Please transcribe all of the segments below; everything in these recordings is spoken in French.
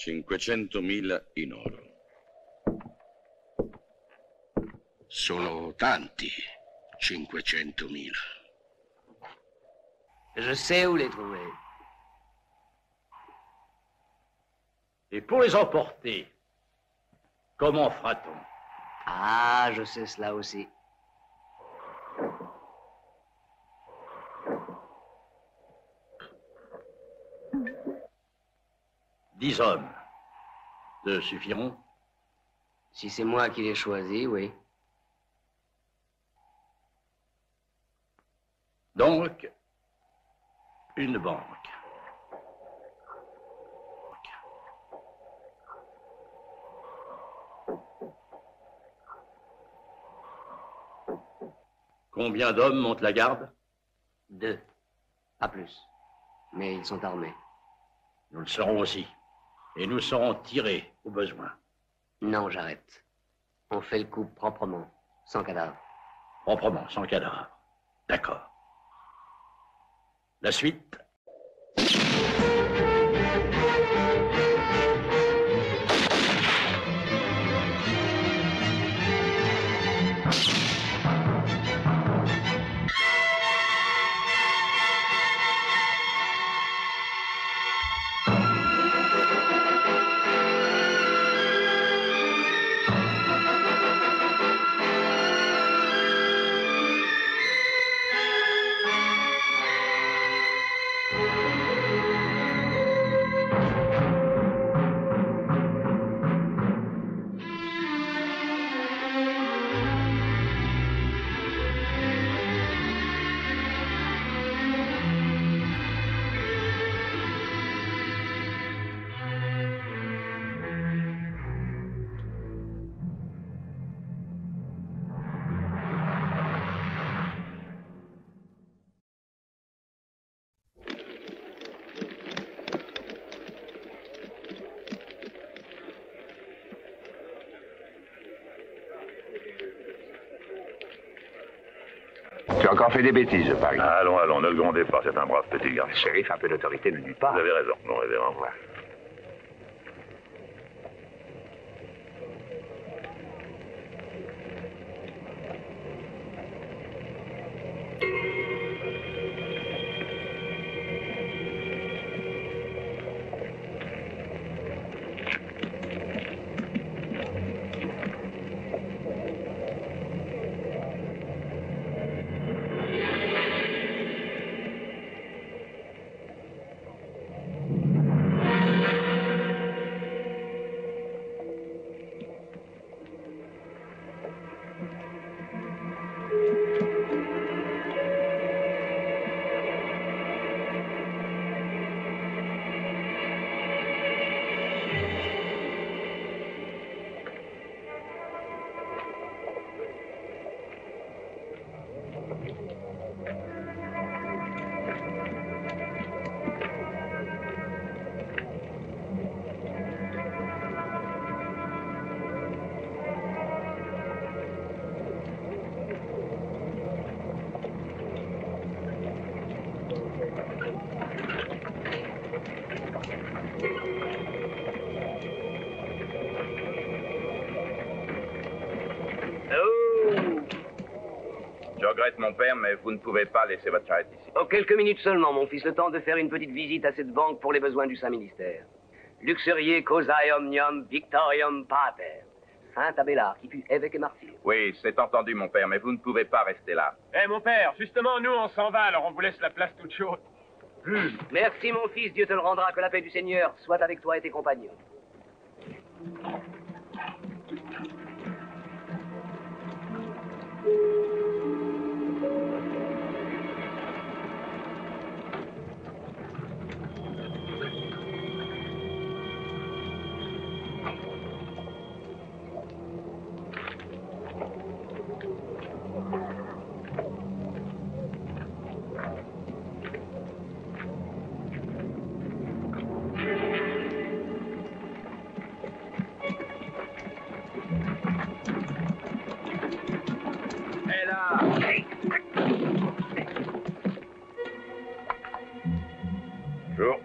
500.000 in oro. Sono tanti, 500.000. Je sais où les trouver. Et pour les emporter, comment fera-t-on? Ah, je sais cela aussi. Dix hommes te suffiront? Si c'est moi qui l'ai choisi, oui. Donc, une banque. Combien d'hommes montent la garde? 2. Pas plus. Mais ils sont armés. Nous le serons aussi. Et nous serons tirés au besoin. Non, j'arrête. On fait le coup proprement, sans cadavre. Proprement, sans cadavre. D'accord. La suite? Tu as encore fait des bêtises, je parie. Allons, allons, ne le grondez pas, c'est un brave petit garçon. Shérif, un peu d'autorité ne nuit pas. Vous avez raison, mon révérend. Ouais. Je regrette, mon père, mais vous ne pouvez pas laisser votre charrette ici. Oh, quelques minutes seulement, mon fils, le temps de faire une petite visite à cette banque pour les besoins du Saint-Ministère. Luxuriae causae omnium victorium pater. Saint Abélard, qui fut évêque et martyr. Oui, c'est entendu, mon père, mais vous ne pouvez pas rester là. Eh, mon père, justement, nous, on s'en va, alors on vous laisse la place toute chaude. Merci, mon fils, Dieu te le rendra, que la paix du Seigneur soit avec toi et tes compagnons. Bonjour.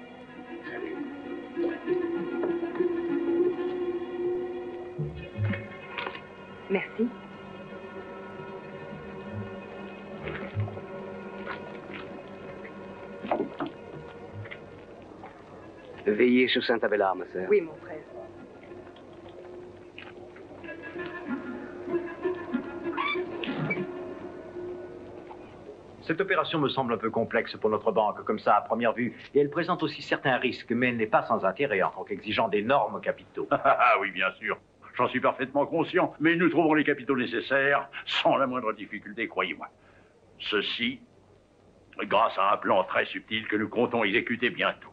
Merci. Veillez sur Saint-Abélard, ma sœur. Oui, mon frère. Cette opération me semble un peu complexe pour notre banque, comme ça, à première vue. Et elle présente aussi certains risques, mais elle n'est pas sans intérêt en tant qu'exigeant d'énormes capitaux. Ah oui, bien sûr. J'en suis parfaitement conscient. Mais nous trouverons les capitaux nécessaires sans la moindre difficulté, croyez-moi. Ceci, grâce à un plan très subtil que nous comptons exécuter bientôt.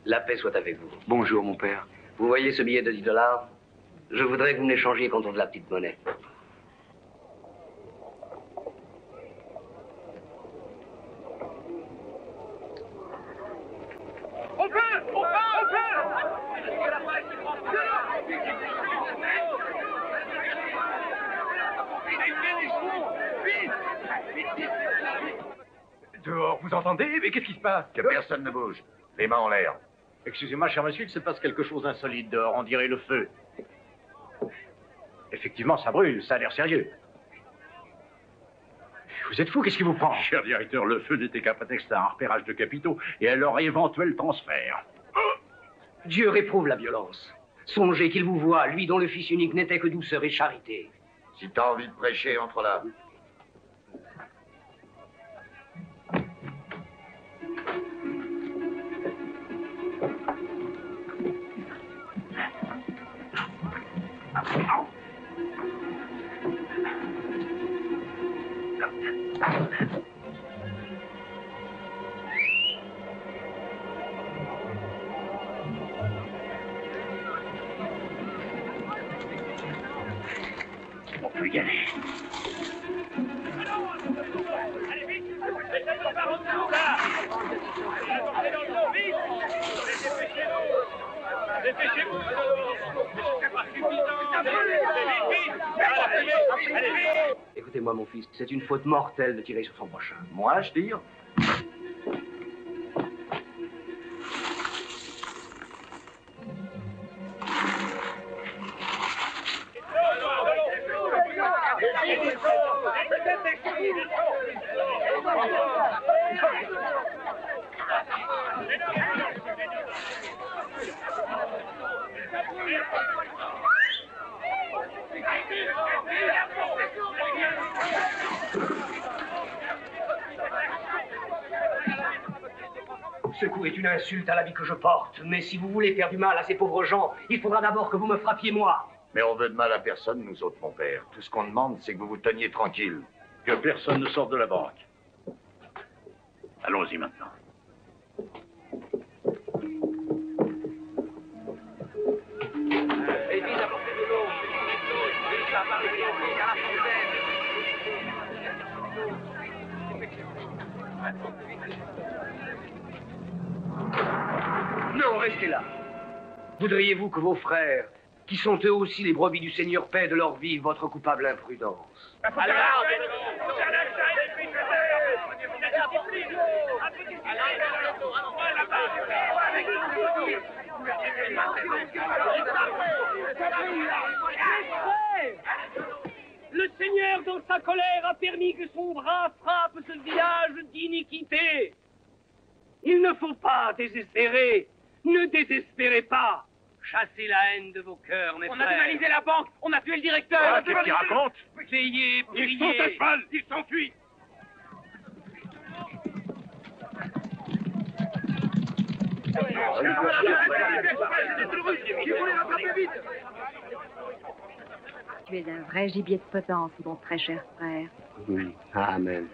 La paix soit avec vous. Bonjour, mon père. Vous voyez ce billet de 10 $? Je voudrais que vous me l'échangiez contre de la petite monnaie. On peut! Dehors, vous entendez? Mais qu'est-ce qui se passe? Que personne ne bouge. Les mains en l'air. Excusez-moi, cher monsieur, il se passe quelque chose d'insolite dehors, on dirait le feu. Effectivement, ça brûle, ça a l'air sérieux. Vous êtes fou, qu'est-ce qui vous prend? Cher directeur, le feu n'était qu'un prétexte à un repérage de capitaux et à leur éventuel transfert. Dieu réprouve la violence. Songez qu'il vous voit, lui dont le fils unique n'était que douceur et charité. Si t'as envie de prêcher, entre là. On peut y aller. Allez, vite! Laissez-nous par en dessous, là! Allez dans le dos, vite! Dépêchez-vous! C'est pas suffisant! Vite! Allez, vite! Écoutez-moi, mon fils, c'est une faute mortelle de tirer sur son prochain. Moi, je tire? Ce coup est une insulte à la vie que je porte, mais si vous voulez faire du mal à ces pauvres gens, il faudra d'abord que vous me frappiez moi. Mais on veut de mal à personne, nous autres, mon père. Tout ce qu'on demande, c'est que vous vous teniez tranquille. Que personne ne sorte de la banque. Allons-y maintenant. Et vite, apportez de l'eau. Ça va arriver à la fontaine. Non, restez là. Voudriez-vous que vos frères, qui sont eux aussi les brebis du Seigneur, paient de leur vie votre coupable imprudence? Le Seigneur, dans sa colère, a permis que son bras frappe ce village d'iniquité. Il ne faut pas désespérer. Ne désespérez pas. Chassez la haine de vos cœurs, mes frères. On a dévalisé la banque. On a tué le directeur. Ah, qu'est-ce qu'il raconte? Veillez, priez. Ils sont à cheval. Ils s'enfuient. Tu es un vrai gibier de potence, mon très cher frère. Oui, amen.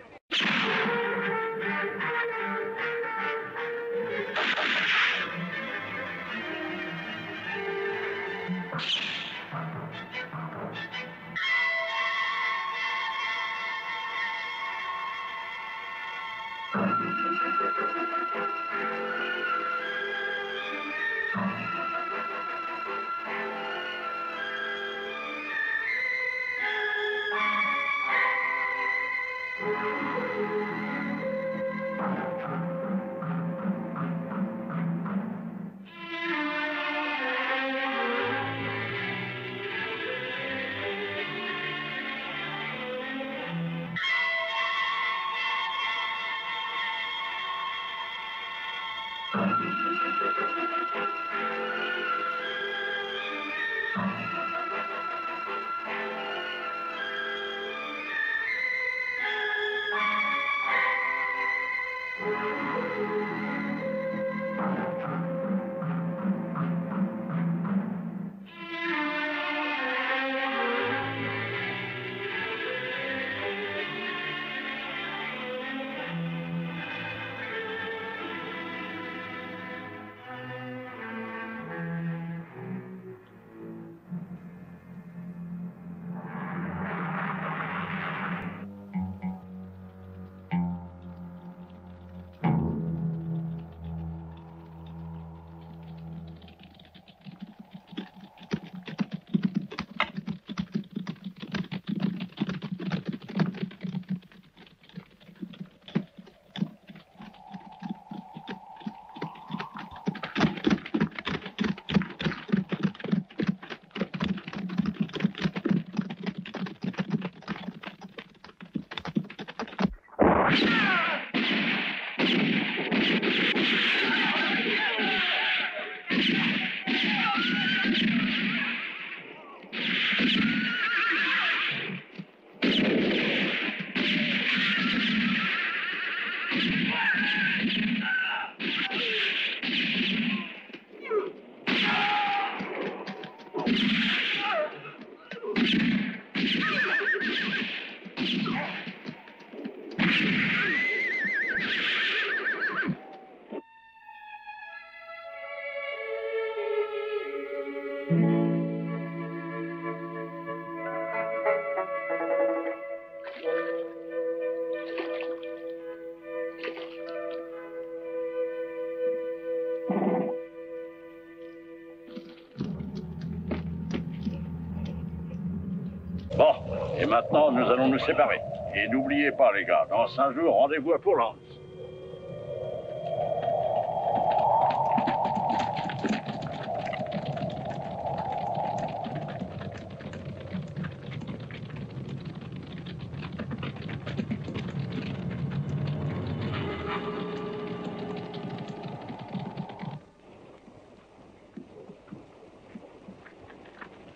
Bon, et maintenant, nous allons nous séparer. Et n'oubliez pas, les gars, dans 5 jours, rendez-vous à Pourlance.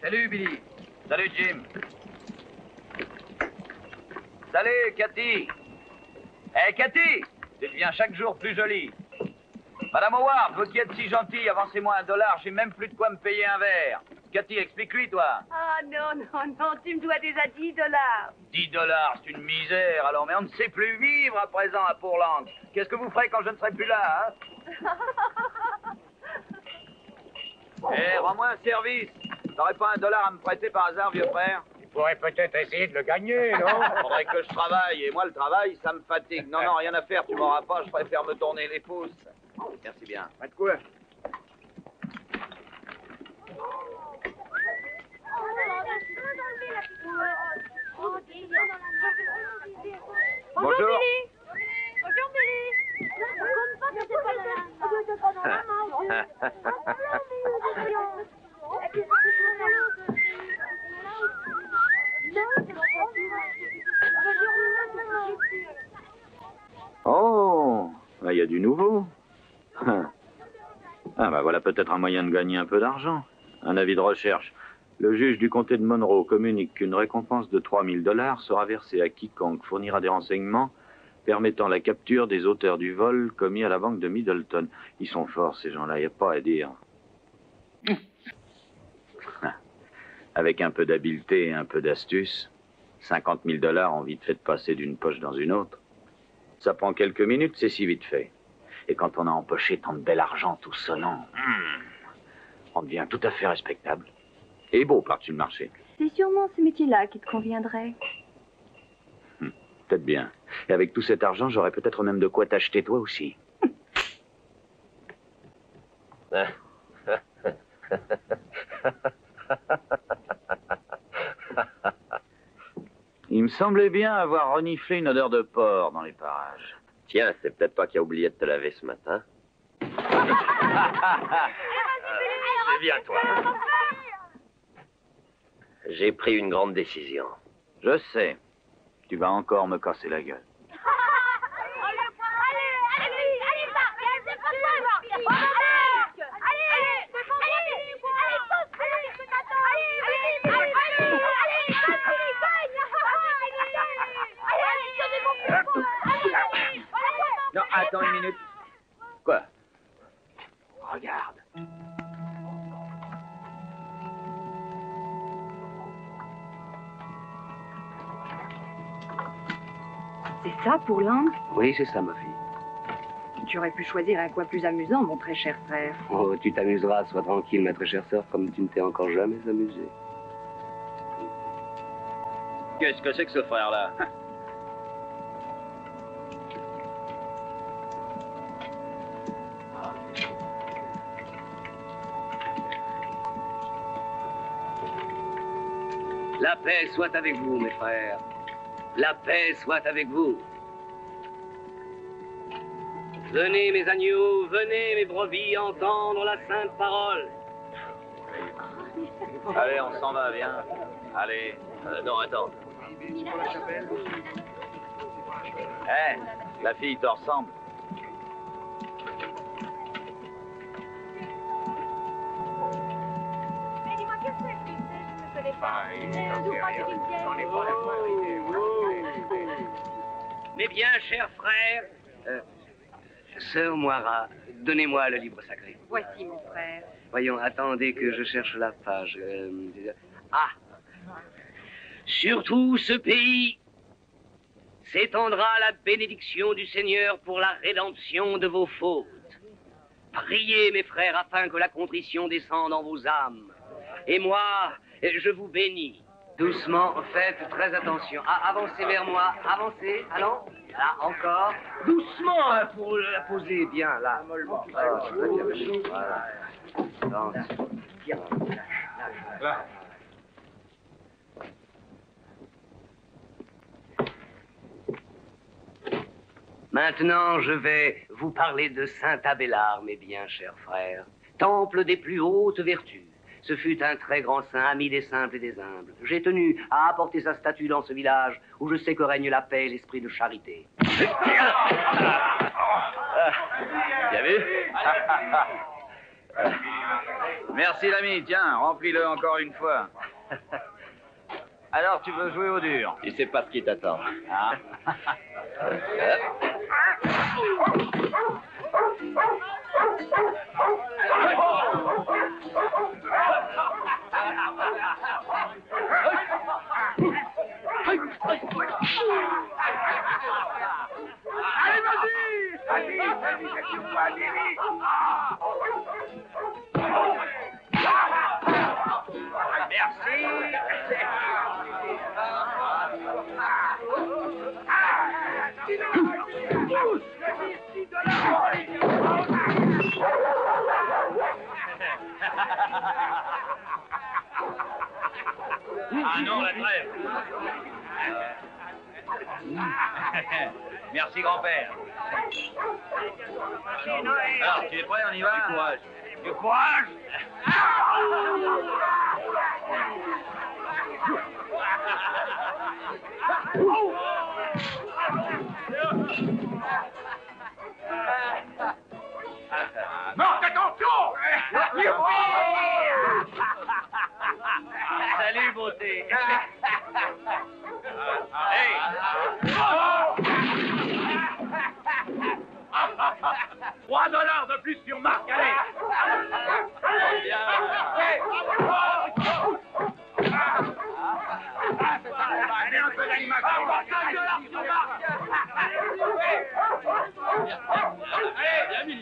Salut, Billy. Salut, Jim. Salut, Cathy. Hé, Cathy, tu deviens chaque jour plus jolie. Madame Howard, vous qui êtes si gentille, avancez-moi $1, j'ai même plus de quoi me payer un verre. Cathy, explique-lui, toi. Ah non, tu me dois déjà $10. $10, c'est une misère, alors, mais on ne sait plus vivre à présent à Pourland. Qu'est-ce que vous ferez quand je ne serai plus là, hein? Hé, rends-moi un service. T'aurais pas $1 à me prêter par hasard, vieux frère? Tu pourrais peut-être essayer de le gagner, non? Faudrait que je travaille, et moi, le travail, ça me fatigue. Non, rien à faire, tu m'auras pas, je préfère me tourner les pouces. Merci bien. Pas de quoi. Bonjour. Bonjour, Billy. Oh, il y a du nouveau. Ah, bah voilà peut-être un moyen de gagner un peu d'argent. Un avis de recherche. Le juge du comté de Monroe communique qu'une récompense de $3000 sera versée à quiconque fournira des renseignements permettant la capture des auteurs du vol commis à la banque de Middleton. Ils sont forts, ces gens-là, il n'y a pas à dire. Avec un peu d'habileté et un peu d'astuce, $50 000 ont vite fait de passer d'une poche dans une autre. Ça prend quelques minutes, c'est si vite fait. Et quand on a empoché tant de bel argent tout sonnant, on devient tout à fait respectable. Et beau par-dessus le marché. C'est sûrement ce métier-là qui te conviendrait. Peut-être bien. Et avec tout cet argent, j'aurais peut-être même de quoi t'acheter toi aussi. Il me semblait bien avoir reniflé une odeur de porc dans les parages. Tiens, c'est peut-être toi qui as oublié de te laver ce matin. C'est bien, toi. J'ai pris une grande décision. Je sais. Tu vas encore me casser la gueule. encore une minute. Quoi? Regarde. C'est ça pour l'Inde? Oui, c'est ça, ma fille. Tu aurais pu choisir un coin plus amusant, mon très cher frère. Oh, tu t'amuseras, sois tranquille, ma très chère sœur, comme tu ne t'es encore jamais amusée. Qu'est-ce que c'est que ce frère-là? La paix soit avec vous, mes frères. La paix soit avec vous. Venez, mes agneaux, venez, mes brebis, entendre la sainte parole. Allez, on s'en va, viens. Allez. Non, attends. Hé, la fille te ressemble. Mais dis-moi, qu'est-ce que c'est? Je ne connais pas. Mes bien chers frères, sœur Moira, donnez-moi le livre sacré. Voici, mon frère. Voyons, attendez que je cherche la page. Ah! Sur tout ce pays s'étendra la bénédiction du Seigneur pour la rédemption de vos fautes. Priez, mes frères, afin que la contrition descende en vos âmes. Et moi, je vous bénis. Doucement, faites très attention. Ah, avancez vers moi, avancez, allons. Là, encore. Doucement, hein, pour la poser bien, là. Ah, très bien. Voilà. Attention. Là. Maintenant, je vais vous parler de Saint Abélard, mes bien chers frères. Temple des plus hautes vertus. Ce fut un très grand saint, ami des simples et des humbles. J'ai tenu à apporter sa statue dans ce village où je sais que règne la paix et l'esprit de charité. Bien vu? Merci l'ami, tiens, remplis-le encore une fois. Alors tu veux jouer au dur? Tu sais pas ce qui t'attend. Ah. Allez, vas-y! Ah non, la trêve. Merci grand-père. Alors, tu es prêt, on y va? Du courage. Du courage? Marque, attention! Salut, beauté. Hey! 3 $ de plus sur Marc, allez! Allez, un peu d'animation! 5 $ sur Marc! Allez, bien mis,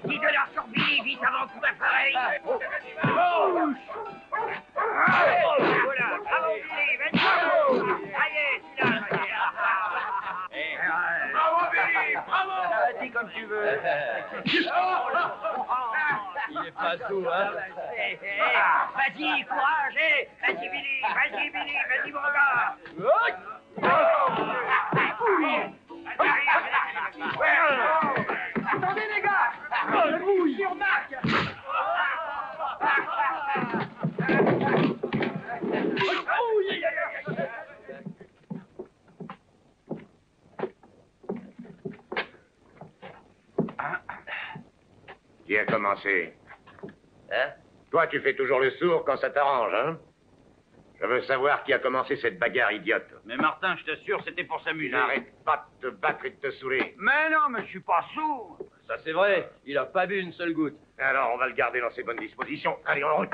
Dis de leur sur Billy, vite avant tout d'appareil. Voilà, bravo Billy, vas-y. Allez, bravo Billy, bravo. Dis comme tu veux. Il est pas sourd, hein? Vas-y, courage, vas-y Billy, vas-y mon gars. Attendez les gars, bouge sur Marc. Qui a commencé? Hein? Toi, tu fais toujours le sourd quand ça t'arrange, hein? Je veux savoir qui a commencé cette bagarre idiote. Mais Martin, je t'assure, c'était pour s'amuser. N'arrête pas de te battre et de te saouler. Mais non, mais je suis pas sourd. Ça, c'est vrai. Il a pas bu une seule goutte. Alors, on va le garder dans ses bonnes dispositions. Allez, en route.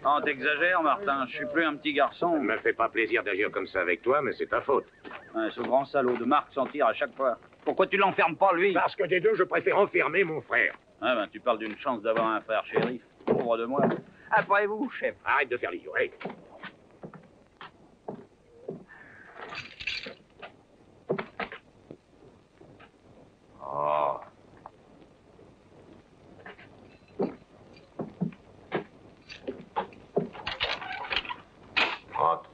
Non, t'exagères, Martin. Je suis plus un petit garçon. Ça me fait pas plaisir d'agir comme ça avec toi, mais c'est ta faute. Ouais, ce grand salaud de Marc s'en tire à chaque fois. Pourquoi tu l'enfermes pas, lui? Parce que des deux, je préfère enfermer mon frère. Ah ben, tu parles d'une chance d'avoir un frère shérif. Pauvre de moi. Après vous, chef. Arrête de faire l'idiot, allez. Oh. Rentre.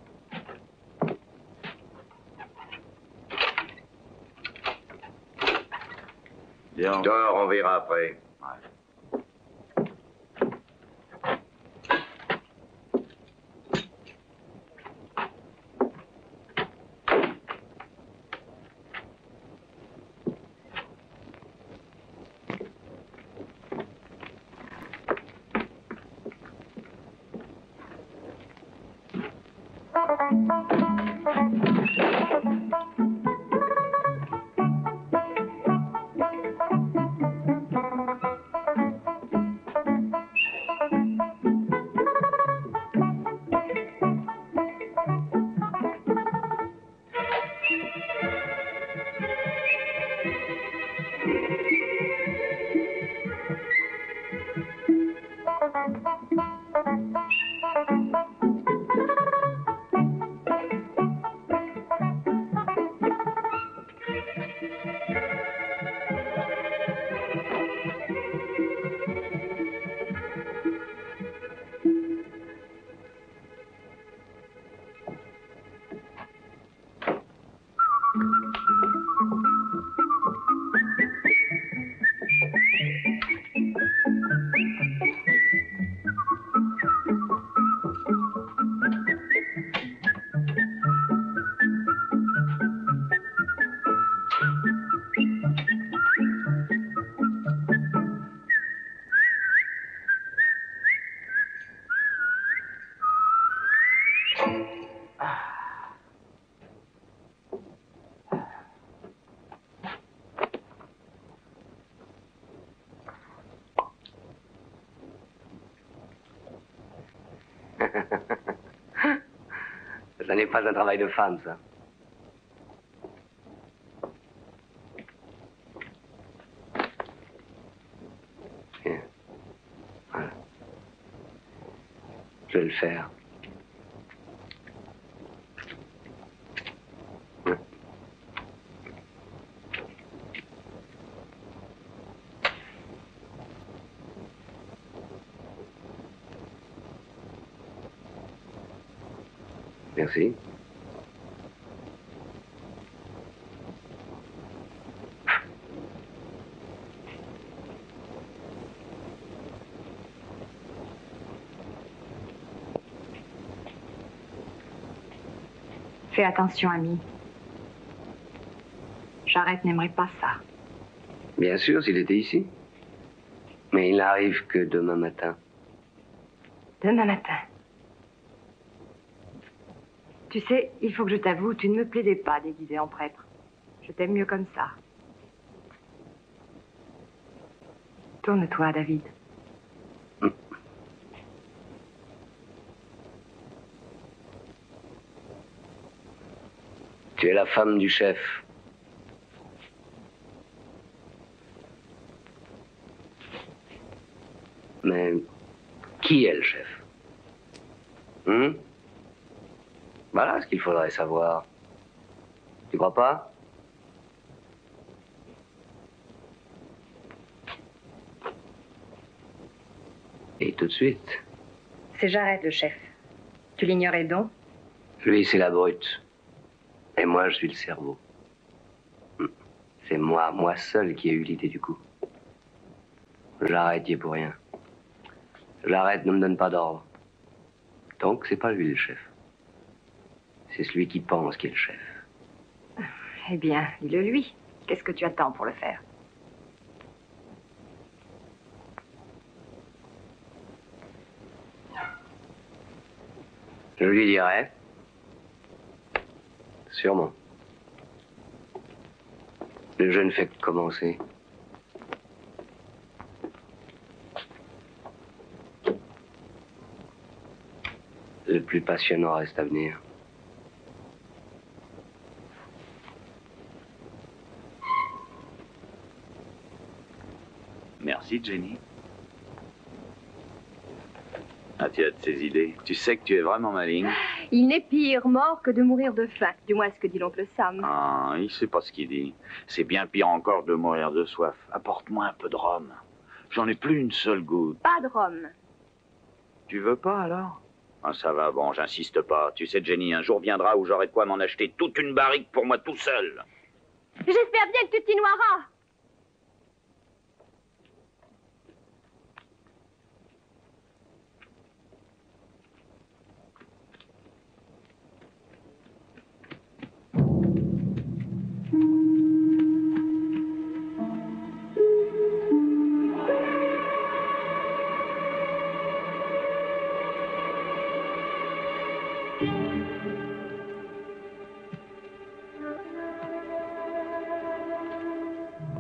Bien. Dors, on verra après. Ça n'est pas un travail de femme, ça. Tiens. Voilà. Je vais le faire. Ouais. Merci. Fais attention, ami. Jarrett n'aimerait pas ça. Bien sûr, s'il était ici. Mais il n'arrive que demain matin. Demain matin. Tu sais, il faut que je t'avoue, tu ne me plaisais pas déguisé en prêtre. Je t'aime mieux comme ça. Tourne-toi, David. Tu es la femme du chef. Mais qui est le chef? Voilà ce qu'il faudrait savoir. Tu crois pas? Et tout de suite. C'est Jarrett, le chef. Tu l'ignorais donc? Lui, c'est la brute. Et moi, je suis le cerveau. C'est moi seul qui ai eu l'idée du coup. Jarrett y est pour rien. Jarrett ne me donne pas d'ordre. Donc, c'est pas lui le chef. C'est celui qui pense qui est le chef. Eh bien, dis-le lui. Qu'est-ce que tu attends pour le faire? Je lui dirai. Sûrement. Le jeu ne fait que commencer. Le plus passionnant reste à venir. Merci, Jenny. Ah, tu as de ces idées. Tu sais que tu es vraiment maligne. Il n'est pire mort que de mourir de faim. Du moins, ce que dit l'oncle Sam. Ah, il sait pas ce qu'il dit. C'est bien pire encore de mourir de soif. Apporte-moi un peu de rhum. J'en ai plus une seule goutte. Pas de rhum. Tu veux pas, alors? Ah, ça va, bon, j'insiste pas. Tu sais, Jenny, un jour viendra où j'aurai de quoi m'en acheter toute une barrique pour moi tout seul. J'espère bien que tu t'y noieras.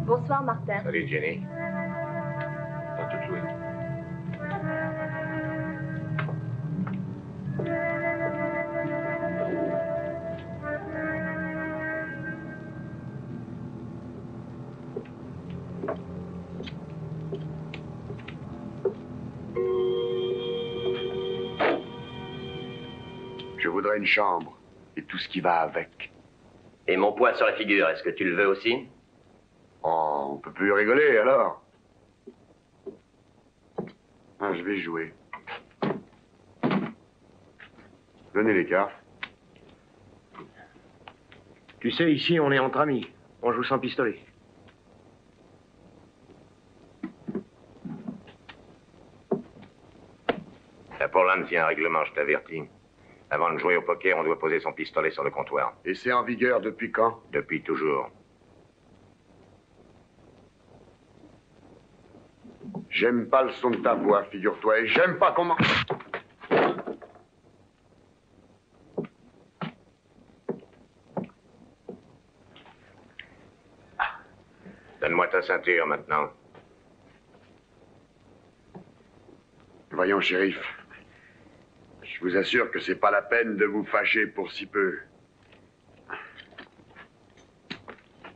Bonsoir, Martin. Salut, Jenny. T'as tout joué. Je voudrais une chambre et tout ce qui va avec. Et mon poids sur la figure, est-ce que tu le veux aussi? Oh, on peut plus rigoler alors. Ah, je vais jouer. Donnez les cartes. Tu sais, ici, on est entre amis. On joue sans pistolet. Là, pour l'un, tiens un règlement, je t'avertis. Avant de jouer au poker, on doit poser son pistolet sur le comptoir. Et c'est en vigueur depuis quand? Depuis toujours. J'aime pas le son de ta voix, figure-toi, et j'aime pas comment... Donne-moi ta ceinture, maintenant. Voyons, shérif. Je vous assure que c'est pas la peine de vous fâcher pour si peu.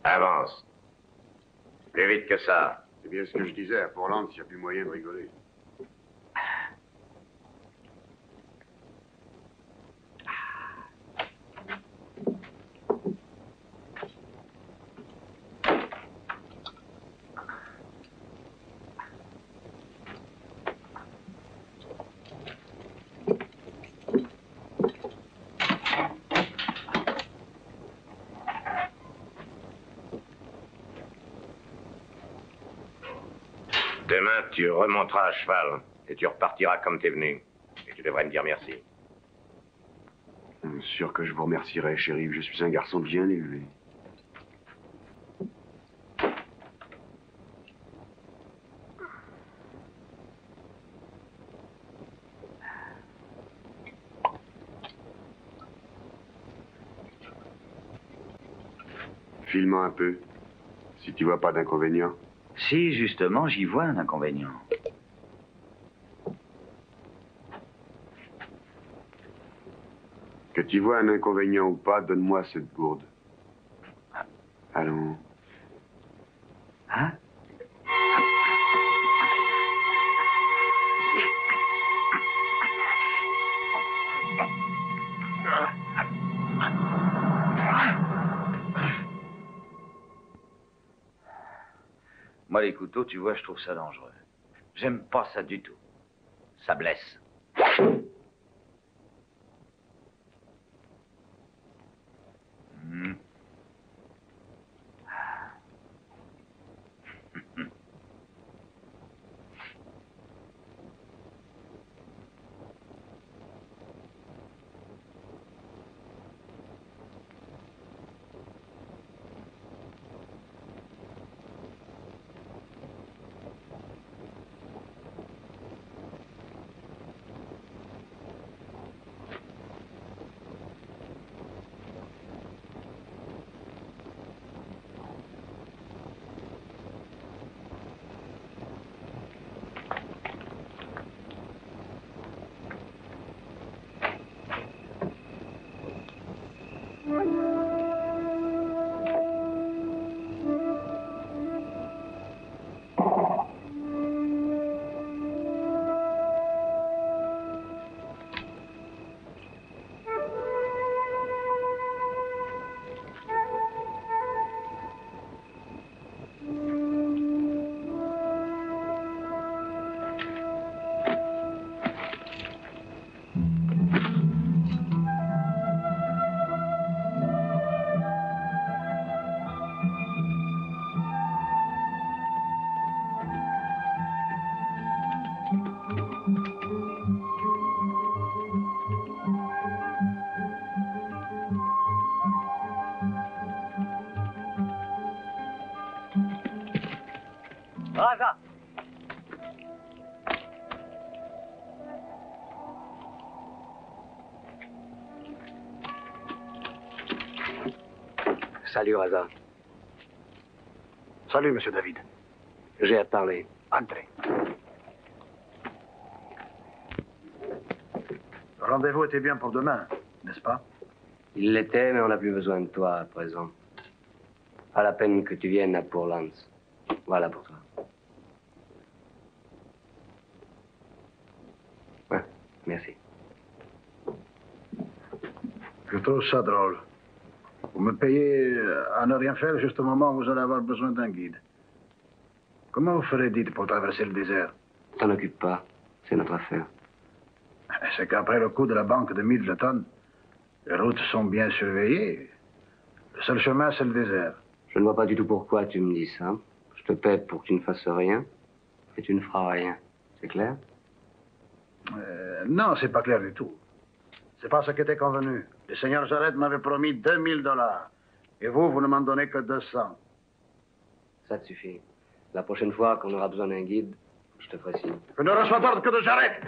Avance. Plus vite que ça. C'est bien ce que je disais à Portland, s'il n'y a plus moyen de rigoler. Demain, tu remonteras à cheval et tu repartiras comme t'es venu. Et tu devrais me dire merci. Sûr que je vous remercierai, shérif. Je suis un garçon bien élevé. File-moi un peu, si tu vois pas d'inconvénient. Si, justement, j'y vois un inconvénient. Que tu vois un inconvénient ou pas, donne-moi cette gourde. Allons. Hein? Moi, les couteaux, tu vois, je trouve ça dangereux. J'aime pas ça du tout. Ça blesse. Hmm. ça. Salut, Raza. Salut, monsieur David. J'ai à te parler. Entrez. Le rendez-vous était bien pour demain, n'est-ce pas? Il l'était, mais on n'a plus besoin de toi à présent. Pas la peine que tu viennes à Pourlands. Voilà pour toi. Ouais, merci. Je trouve ça drôle. Vous me payez à ne rien faire juste au moment où vous allez avoir besoin d'un guide. Comment vous ferez, dites, pour traverser le désert? T'en occupe pas. C'est notre affaire. C'est qu'après le coup de la banque de Middleton, les routes sont bien surveillées. Le seul chemin, c'est le désert. Je ne vois pas du tout pourquoi tu me dis ça. Je te paie pour que tu ne fasses rien, et tu ne feras rien. C'est clair? Non, c'est pas clair du tout. C'est pas ce qui était convenu. Le seigneur Jarrett m'avait promis 2000 $. Et vous ne m'en donnez que 200. Ça te suffit. La prochaine fois qu'on aura besoin d'un guide, je te ferai signe. Je ne reçois d'ordre que de Jarrett.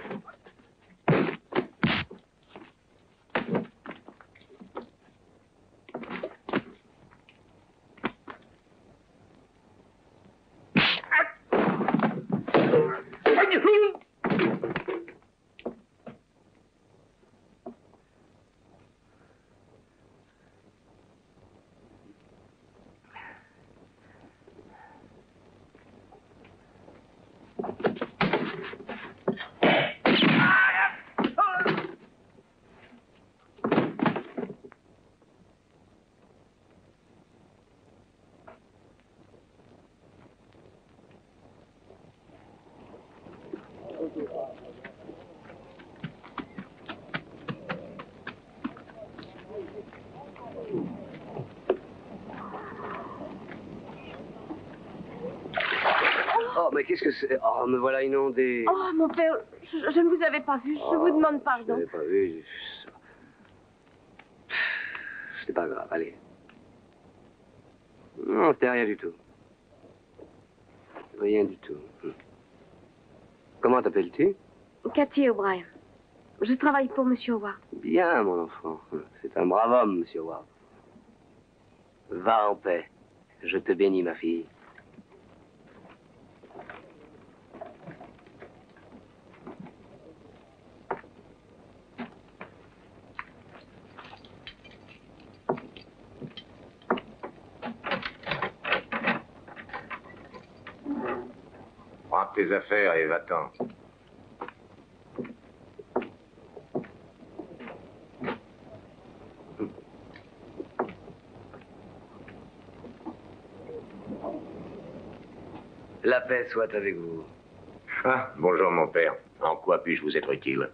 Oh, mais qu'est-ce que c'est? Oh, me voilà inondé. Oh, mon père, je ne vous avais pas vu. Je vous demande pardon. Je n'avais pas vu. C'était pas grave, allez. Non, c'était rien du tout. Rien du tout. Comment t'appelles-tu? Cathy O'Brien. Je travaille pour Monsieur Howard. Bien, mon enfant. C'est un brave homme, Monsieur Howard. Va en paix. Je te bénis, ma fille. Prends tes affaires et va-t'en. La paix soit avec vous. Ah, bonjour, mon père. En quoi puis-je vous être utile?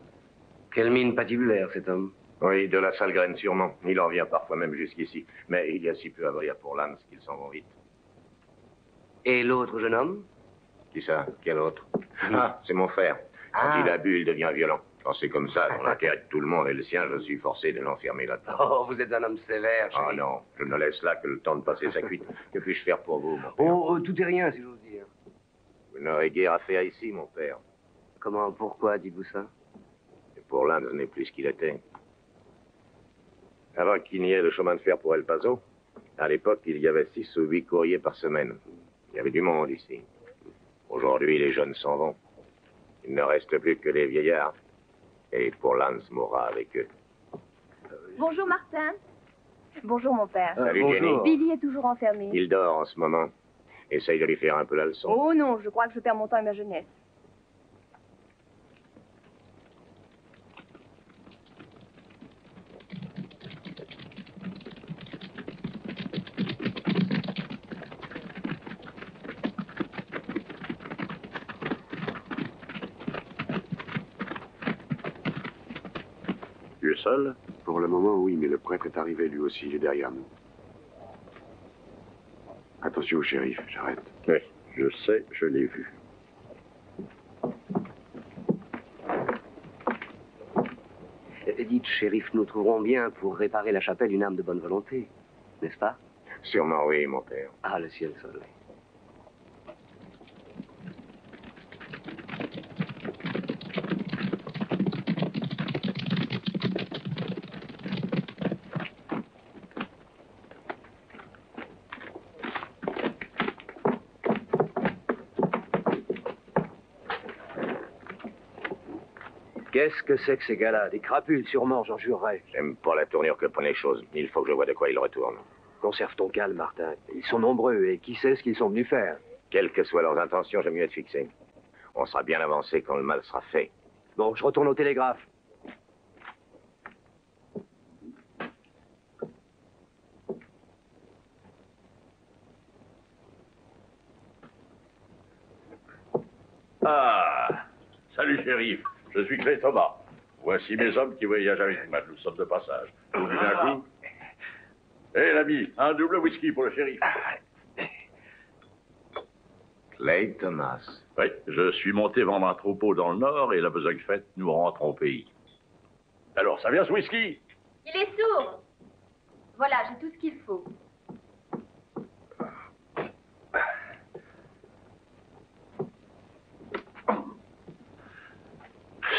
Quelle mine patibulaire, cet homme. Oui, de la sale graine sûrement. Il en vient parfois même jusqu'ici. Mais il y a si peu à vrai à Pourlands qu'ils s'en vont vite. Et l'autre jeune homme? Qui ça? Quel autre? Ah, c'est mon frère. Quand il a bu, il devient violent. Quand c'est comme ça, dans l'intérêt de tout le monde et le sien, je suis forcé de l'enfermer là-dedans. Oh, vous êtes un homme sévère, chéri. Ah non, je ne laisse là que le temps de passer sa cuite. Que puis-je faire pour vous, mon père? Oh, tout est rien, si j'ose dire. Vous n'aurez guère à faire ici, mon père. Comment, pourquoi dites-vous ça? Et Pourlands n'est plus ce qu'il était. Avant qu'il n'y ait le chemin de fer pour El Paso, à l'époque, il y avait 6 ou 8 courriers par semaine. Il y avait du monde ici. Aujourd'hui, les jeunes s'en vont. Il ne reste plus que les vieillards. Et Pourlands mourra avec eux. Bonjour, Martin. Bonjour, mon père. Salut, bonjour. Jenny. Billy est toujours enfermé. Il dort en ce moment. Essaye de lui faire un peu la leçon. Oh non, je crois que je perds mon temps et ma jeunesse. Tu es seul? Pour le moment, oui, mais le prêtre est arrivé lui aussi, il est derrière nous. Attention au shérif, j'arrête. Oui, je sais, je l'ai vu. Dites, shérif, nous trouverons bien pour réparer la chapelle une âme de bonne volonté, n'est-ce pas? Sûrement oui, mon père. Ah, le ciel seul, oui. Qu'est-ce que c'est que ces gars-là? Des crapules, sûrement, j'en jurerais. J'aime pas la tournure que prennent les choses. Il faut que je vois de quoi ils retournent. Conserve ton calme, Martin. Ils sont nombreux, et qui sait ce qu'ils sont venus faire? Quelles que soient leurs intentions, j'aime mieux être fixé. On sera bien avancé quand le mal sera fait. Bon, je retourne au télégraphe. Ah, salut, shérif. Je suis Clay Thomas. Voici mes hommes qui voyagent avec moi. Nous sommes de passage. Vous buvez un coup? Hé, l'ami, un double whisky pour le shérif. Clay Thomas. Oui, je suis monté vendre un troupeau dans le nord et la besogne faite, nous rentrons au pays. Alors, ça vient ce whisky? Il est sourd. Voilà, j'ai tout ce qu'il faut.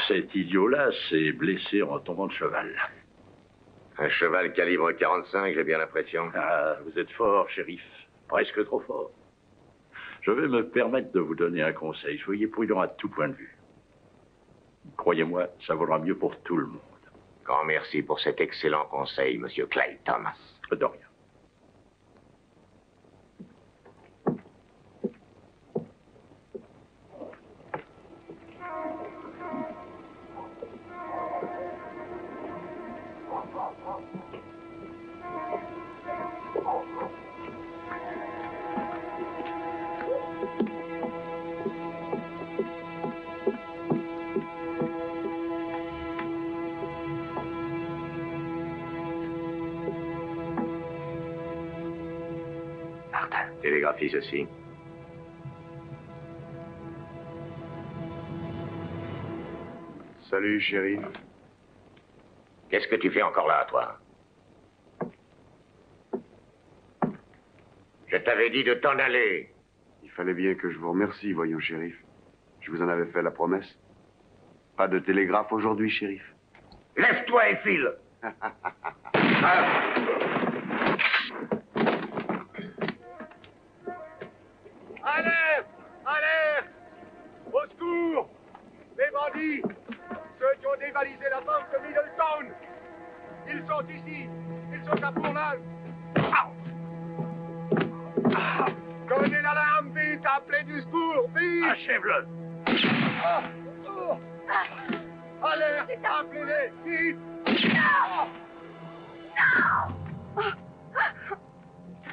Cet idiot-là s'est blessé en tombant de cheval. Un cheval calibre 45, j'ai bien l'impression. Ah, vous êtes fort, shérif. Presque trop fort. Je vais me permettre de vous donner un conseil. Soyez prudent à tout point de vue. Croyez-moi, ça vaudra mieux pour tout le monde. Grand merci pour cet excellent conseil, monsieur Clay Thomas. De rien. Télégraphie ceci. Salut, shérif. Qu'est-ce que tu fais encore là, toi? Je t'avais dit de t'en aller. Il fallait bien que je vous remercie, voyons, shérif. Je vous en avais fait la promesse. Pas de télégraphe aujourd'hui, shérif. Lève-toi et file. Alerte! Alerte! Au secours! Les bandits! Ceux qui ont dévalisé la banque de Middletown! Ils sont ici! Ils sont à Pourlane! Donnez l'alarme vite! Appelez du secours! Vite! Achève-le! Alerte! Appelez-les! Vite!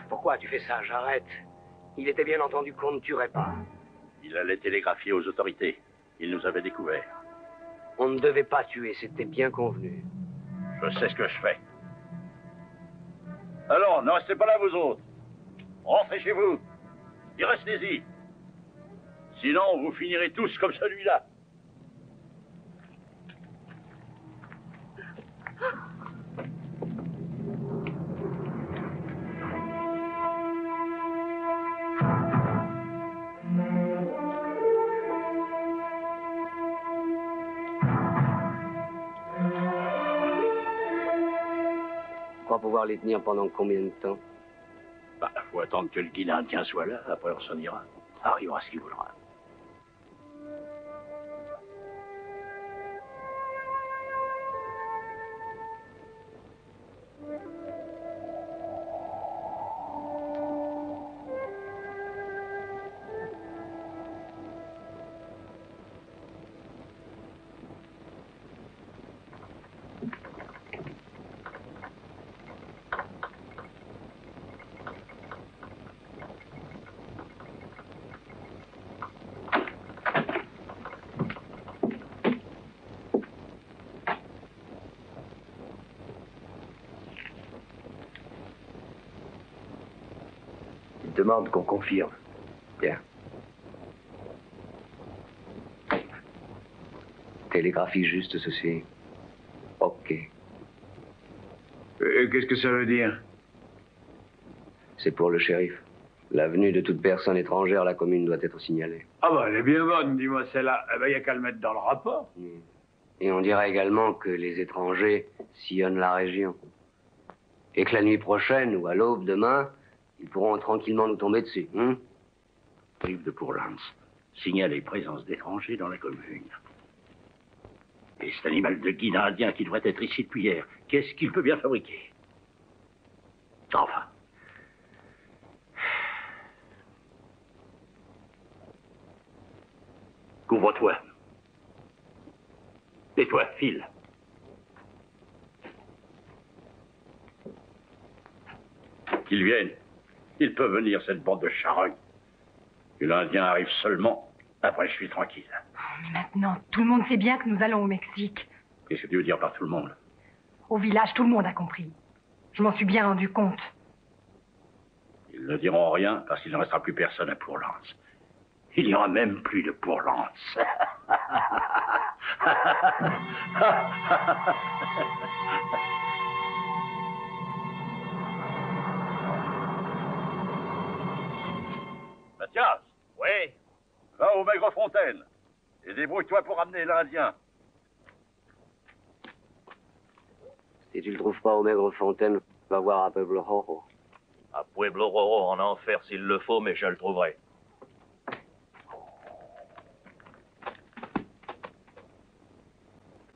Pourquoi tu fais ça? J'arrête. Il était bien entendu qu'on ne tuerait pas. Il allait télégraphier aux autorités. Il nous avait découvert. On ne devait pas tuer, c'était bien convenu. Je sais ce que je fais. Alors, ne restez pas là, vous autres. Rentrez chez vous. Et restez-y. Sinon, vous finirez tous comme celui-là. On va pouvoir les tenir pendant combien de temps? Bah, faut attendre que le guide indien soit là, après on s'en ira. Ça arrivera ce qu'il voudra. Demande qu'on confirme. Bien. Télégraphie juste ceci. OK. Qu'est-ce que ça veut dire? C'est pour le shérif. La venue de toute personne étrangère à la commune doit être signalée. Ah bah, elle est bien bonne, dis-moi celle-là. Eh ben, y a qu'à le mettre dans le rapport. Et on dira également que les étrangers sillonnent la région. Et que la nuit prochaine, ou à l'aube demain, ils pourront tranquillement nous tomber dessus, hein? Rive de Pourlance. Signaler présence d'étrangers dans la commune. Et cet animal de guide indien qui devrait être ici depuis hier, qu'est-ce qu'il peut bien fabriquer? Enfin. Couvre-toi. Et toi, file. Qu'ils viennent. Ils peuvent venir, cette bande de charognes. Et l'Indien arrive seulement. Après, je suis tranquille. Maintenant, tout le monde sait bien que nous allons au Mexique. Qu'est-ce que tu veux dire par tout le monde? Au village, tout le monde a compris. Je m'en suis bien rendu compte. Ils ne diront rien parce qu'il ne restera plus personne à Pourlance. Il n'y aura même plus de Pourlance. Mathias. Oui. Va au Maigrefontaine et débrouille-toi pour ramener l'Indien. Si tu le trouves pas au Maigrefontaine, va voir à Pueblo Rojo. À Pueblo Rojo, en enfer s'il le faut, mais je le trouverai.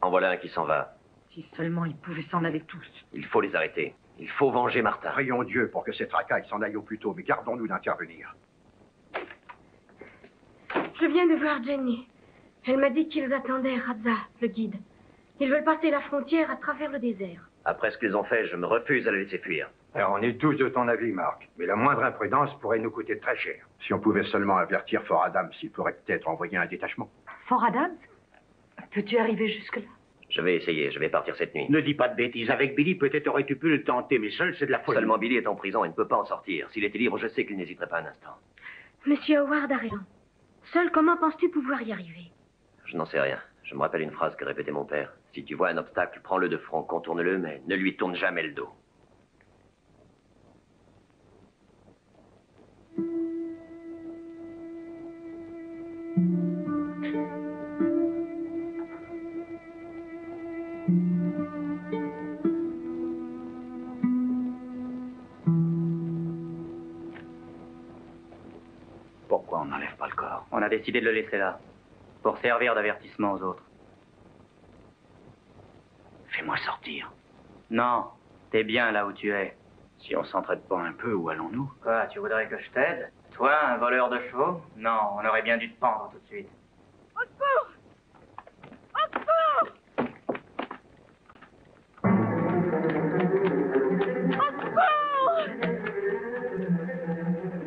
En voilà un qui s'en va. Si seulement ils pouvaient s'en aller tous. Il faut les arrêter. Il faut venger Martin. Prions Dieu pour que cette racaille s'en aille au plus tôt, mais gardons-nous d'intervenir. Je viens de voir Jenny. Elle m'a dit qu'ils attendaient Raza, le guide. Ils veulent passer la frontière à travers le désert. Après ce qu'ils ont fait, je me refuse à les laisser fuir. Alors, on est tous de ton avis, Marc. Mais la moindre imprudence pourrait nous coûter très cher. Si on pouvait seulement avertir Fort Adams, il pourrait peut-être envoyer un détachement. Fort Adams? Peux-tu arriver jusque-là? Je vais essayer, je vais partir cette nuit. Ne dis pas de bêtises. Avec Billy, peut-être aurais-tu pu le tenter, mais seul, c'est de la folie. Seulement Billy est en prison et ne peut pas en sortir. S'il était libre, je sais qu'il n'hésiterait pas un instant. Monsieur Howard a raison. Seul, comment penses-tu pouvoir y arriver? Je n'en sais rien. Je me rappelle une phrase que répétait mon père. Si tu vois un obstacle, prends-le de front, contourne-le, mais ne lui tourne jamais le dos. Pourquoi on n'enlève pas le corps? On a décidé de le laisser là, pour servir d'avertissement aux autres. Fais-moi sortir. Non, t'es bien là où tu es. Si on s'entraide pas un peu, où allons-nous? Quoi, tu voudrais que je t'aide? Toi, un voleur de chevaux? Non, on aurait bien dû te pendre tout de suite. Au secours! Au secours! Au secours!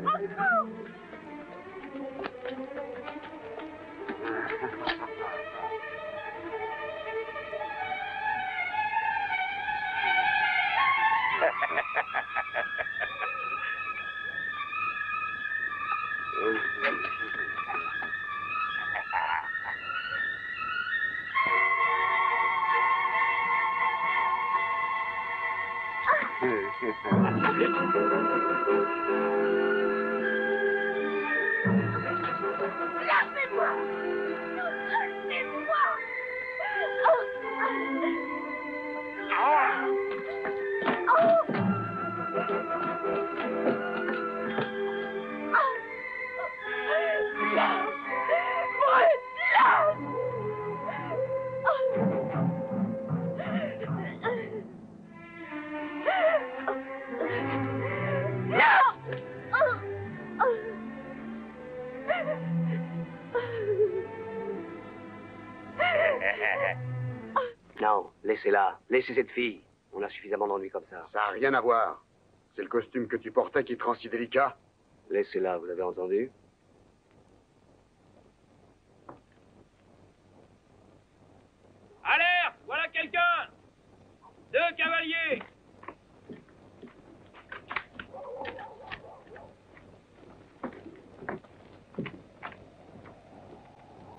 Au secours! Lâchez-moi! Lâchez-moi! Non, laissez-la. Laissez cette fille. On a suffisamment d'ennuis comme ça. Ça n'a rien à voir. C'est le costume que tu portais qui te rend si délicat. Laissez-la, vous avez entendu? Alerte! Voilà quelqu'un! 2 cavaliers!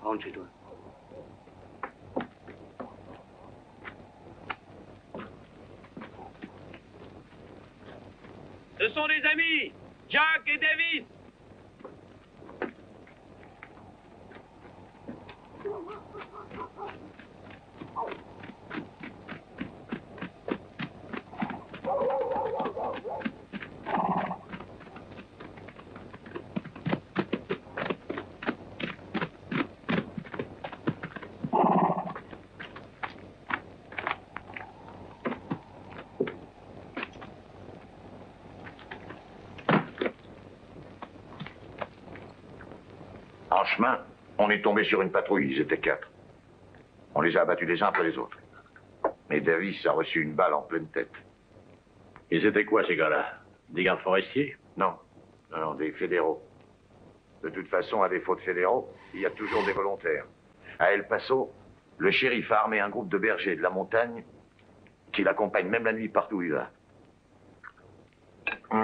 Rentre chez toi. Ce sont des amis! Jack et Davis! En chemin, on est tombé sur une patrouille, ils étaient 4. On les a abattus les uns après les autres. Mais Davis a reçu une balle en pleine tête. Et c'était quoi ces gars-là? Des gardes forestiers? Non, des fédéraux. De toute façon, à défaut de fédéraux, il y a toujours des volontaires. À El Paso, le shérif a armé un groupe de bergers de la montagne qui l'accompagne même la nuit partout où il va.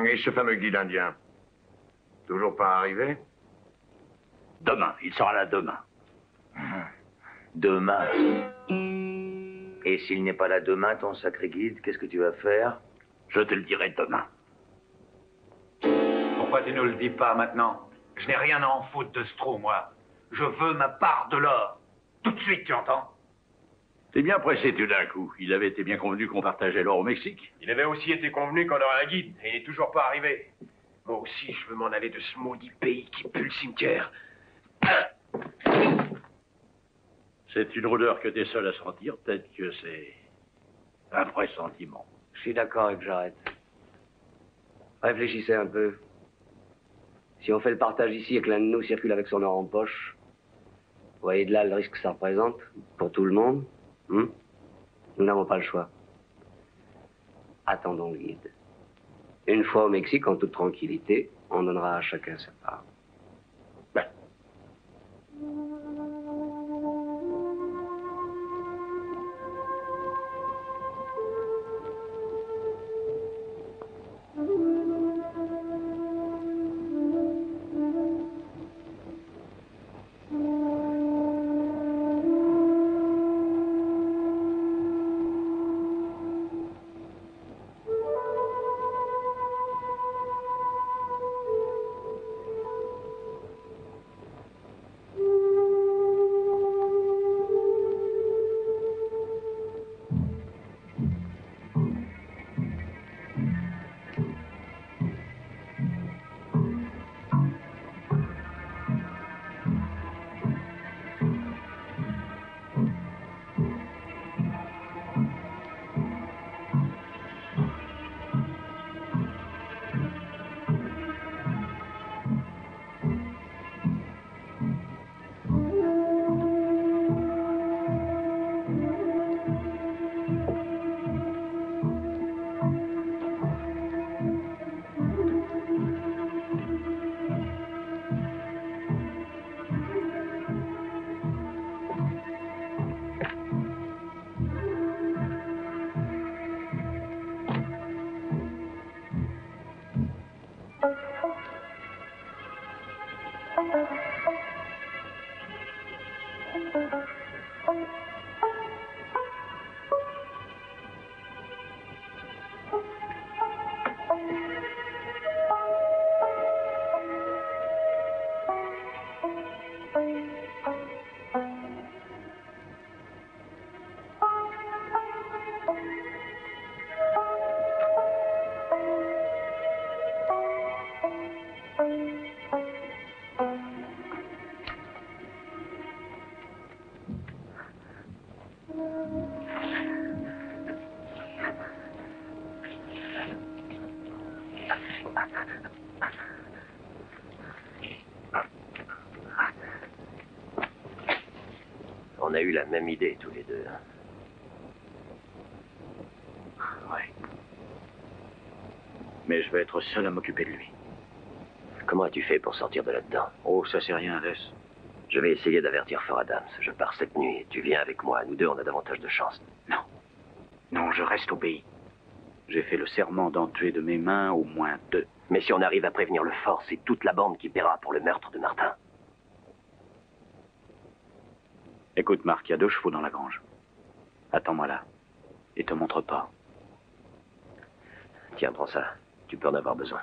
Et ce fameux guide indien, toujours pas arrivé? Demain, il sera là demain. Demain. Et s'il n'est pas là demain, ton sacré guide, qu'est-ce que tu vas faire? Je te le dirai demain. Pourquoi tu ne le dis pas maintenant? Je n'ai rien à en foutre de ce trou, moi. Je veux ma part de l'or. Tout de suite, tu entends? T'es bien pressé tout d'un coup. Il avait été bien convenu qu'on partageait l'or au Mexique. Il avait aussi été convenu qu'on aurait un guide, et il n'est toujours pas arrivé. Moi aussi, je veux m'en aller de ce maudit pays qui pue le cimetière. C'est une odeur que t'es seul à sentir. Peut-être que c'est un pressentiment. Je suis d'accord avec Jarrett. Réfléchissez un peu. Si on fait le partage ici et que l'un de nous circule avec son or en poche, vous voyez de là le risque que ça représente pour tout le monde? Nous n'avons pas le choix. Attendons le guide. Une fois au Mexique, en toute tranquillité, on donnera à chacun sa part. On a eu la même idée, tous les deux. Ouais. Mais je vais être seul à m'occuper de lui. Comment as-tu fait pour sortir de là-dedans? Oh, ça c'est rien, laisse. Je vais essayer d'avertir Fort Adams. Je pars cette nuit. Tu viens avec moi. Nous deux, on a davantage de chance. Non. Non, je reste au pays. J'ai fait le serment d'en tuer de mes mains au moins 2. Mais si on arrive à prévenir le fort, c'est toute la bande qui paiera pour le meurtre de Martin. Écoute, Marc, il y a 2 chevaux dans la grange. Attends-moi là. Et te montre pas. Tiens, prends ça. Tu peux en avoir besoin.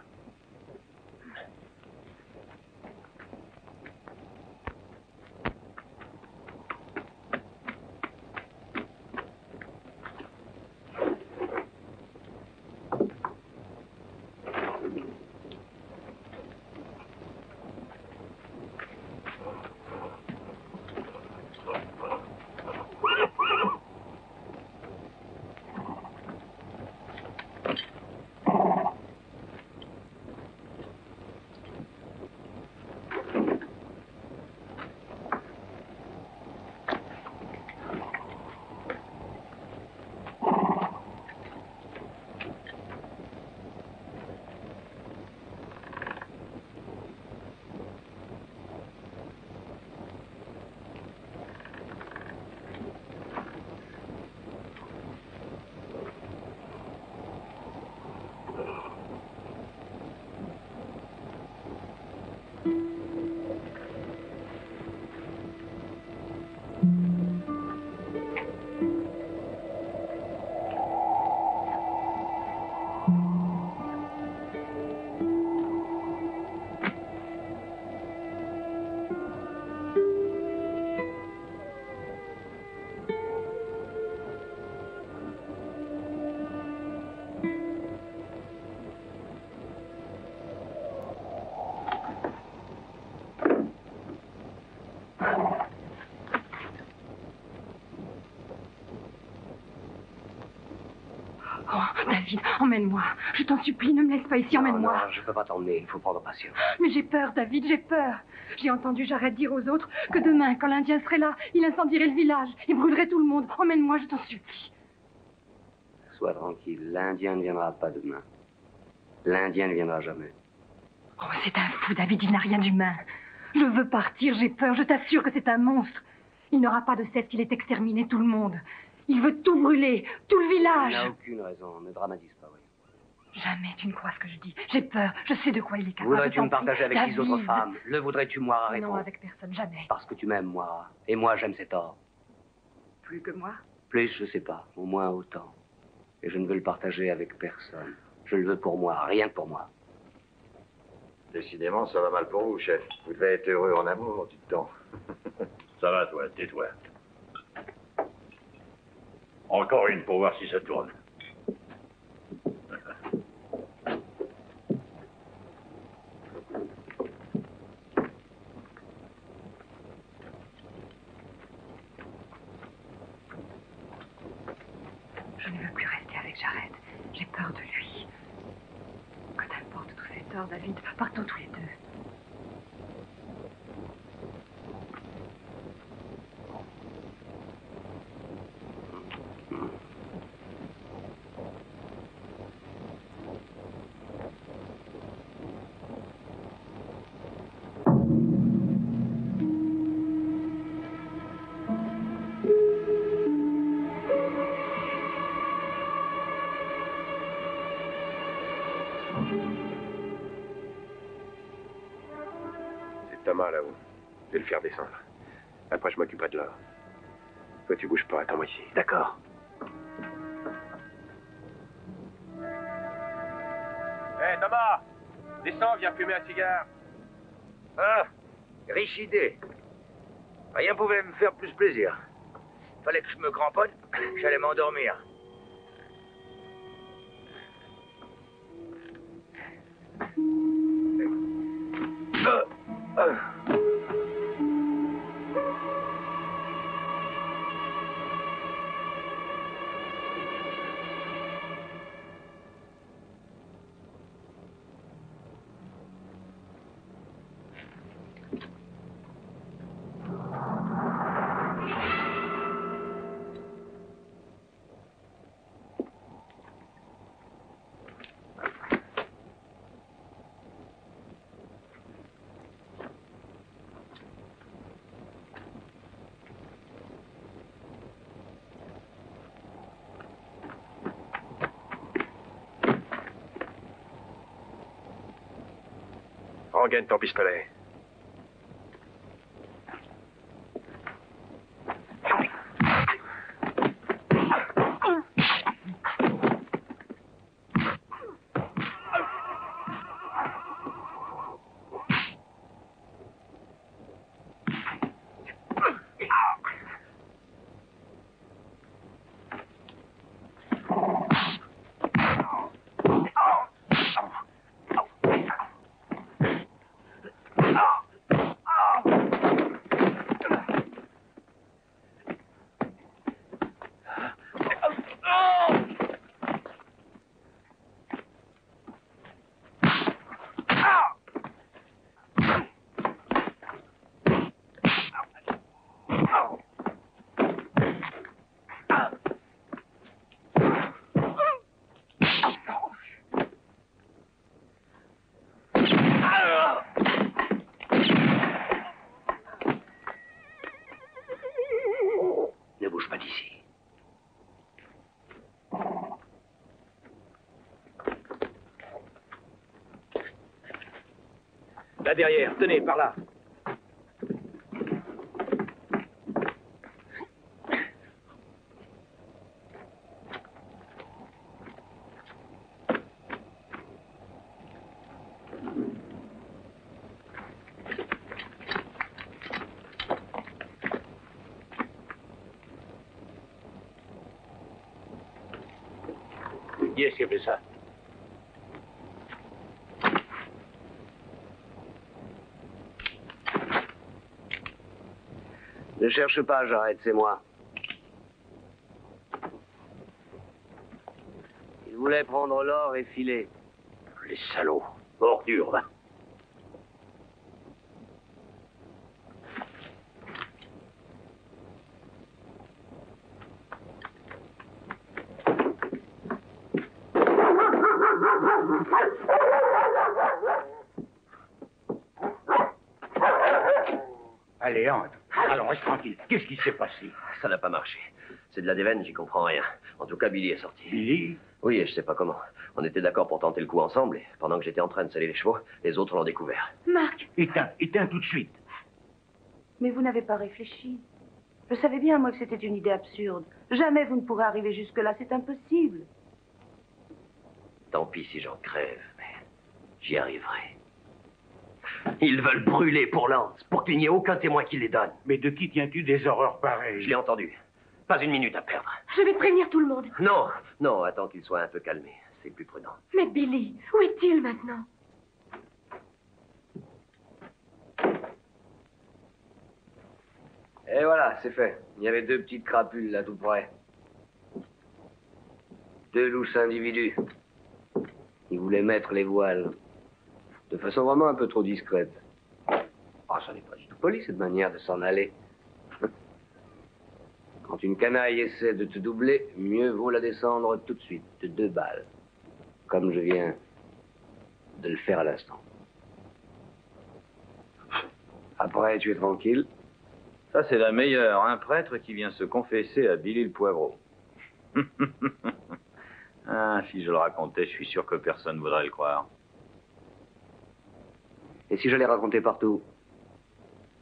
Oh, David, emmène-moi. Je t'en supplie, ne me laisse pas ici, emmène-moi. Non, je peux pas t'emmener, il faut prendre patience. Mais j'ai peur, David, j'ai peur. J'ai entendu Jared dire aux autres que demain, quand l'Indien serait là, il incendierait le village, il brûlerait tout le monde. Emmène-moi, je t'en supplie. Sois tranquille, l'Indien ne viendra pas demain. L'Indien ne viendra jamais. Oh, c'est un fou, David, il n'a rien d'humain. Je veux partir, j'ai peur, je t'assure que c'est un monstre. Il n'aura pas de cesse qu'il ait exterminé tout le monde. Il veut tout brûler, tout le village. Il n'a aucune raison, ne dramatise pas, oui. Jamais tu ne crois ce que je dis. J'ai peur, je sais de quoi il est capable. Voudrais-tu me partager avec David. 10 autres femmes? Le voudrais-tu, Moira? Réponds. Non, avec personne, jamais. Parce que tu m'aimes, Moira. Et moi, j'aime cet or. Plus que moi? Plus, je sais pas. Au moins autant. Et je ne veux le partager avec personne. Je le veux pour moi, rien que pour moi. Décidément, ça va mal pour vous, chef. Vous devez être heureux en amour, dites donc. Ça va, toi, tais-toi. Encore une pour voir si ça tourne. Je ne veux plus rester avec Jared. J'ai peur de lui. Que t'importe tous ces torts, David. Partons tous les deux. Thomas, là-haut. Je vais le faire descendre. Après, je m'occuperai de l'or. Toi, tu bouges pas, attends-moi ici. D'accord. Hé, Thomas! Descends, viens fumer un cigare. Ah, riche idée. Rien pouvait me faire plus plaisir. Fallait que je me cramponne, j'allais m'endormir. Rengaine ton pistolet. Ne bouge pas d'ici. Là derrière, tenez, par là. Qui est-ce qui a fait ça? Ne cherche pas, j'arrête, c'est moi. Il voulait prendre l'or et filer. Les salauds. Ordure, va. Allez, entre. Alors, reste tranquille. Qu'est-ce qui s'est passé? Ça n'a pas marché. C'est de la déveine, j'y comprends rien. En tout cas, Billy est sorti. Billy? Oui, et je sais pas comment. On était d'accord pour tenter le coup ensemble, et pendant que j'étais en train de saler les chevaux, les autres l'ont découvert. Marc! Éteins tout de suite. Mais vous n'avez pas réfléchi. Je savais bien, moi, que c'était une idée absurde. Jamais vous ne pourrez arriver jusque-là, c'est impossible. Tant pis si j'en crève, mais j'y arriverai. Ils veulent brûler pour Lance, pour qu'il n'y ait aucun témoin qui les donne. Mais de qui tiens-tu des horreurs pareilles? Je l'ai entendu. Pas une minute à perdre. Je vais prévenir tout le monde. Non, non, attends qu'il soit un peu calmé. C'est plus prudent. Mais Billy, où est-il maintenant? Et voilà, c'est fait. Il y avait 2 petites crapules là tout près. 2 louches individus. Ils voulaient mettre les voiles. De façon vraiment un peu trop discrète. Ah, ça n'est pas du tout poli cette manière de s'en aller. Quand une canaille essaie de te doubler, mieux vaut la descendre tout de suite, de 2 balles. Comme je viens de le faire à l'instant. Après, tu es tranquille. Ça, c'est la meilleure. Un prêtre qui vient se confesser à Billy le Poivreau. Ah, si je le racontais, je suis sûr que personne ne voudrait le croire. Et si j'allais raconter partout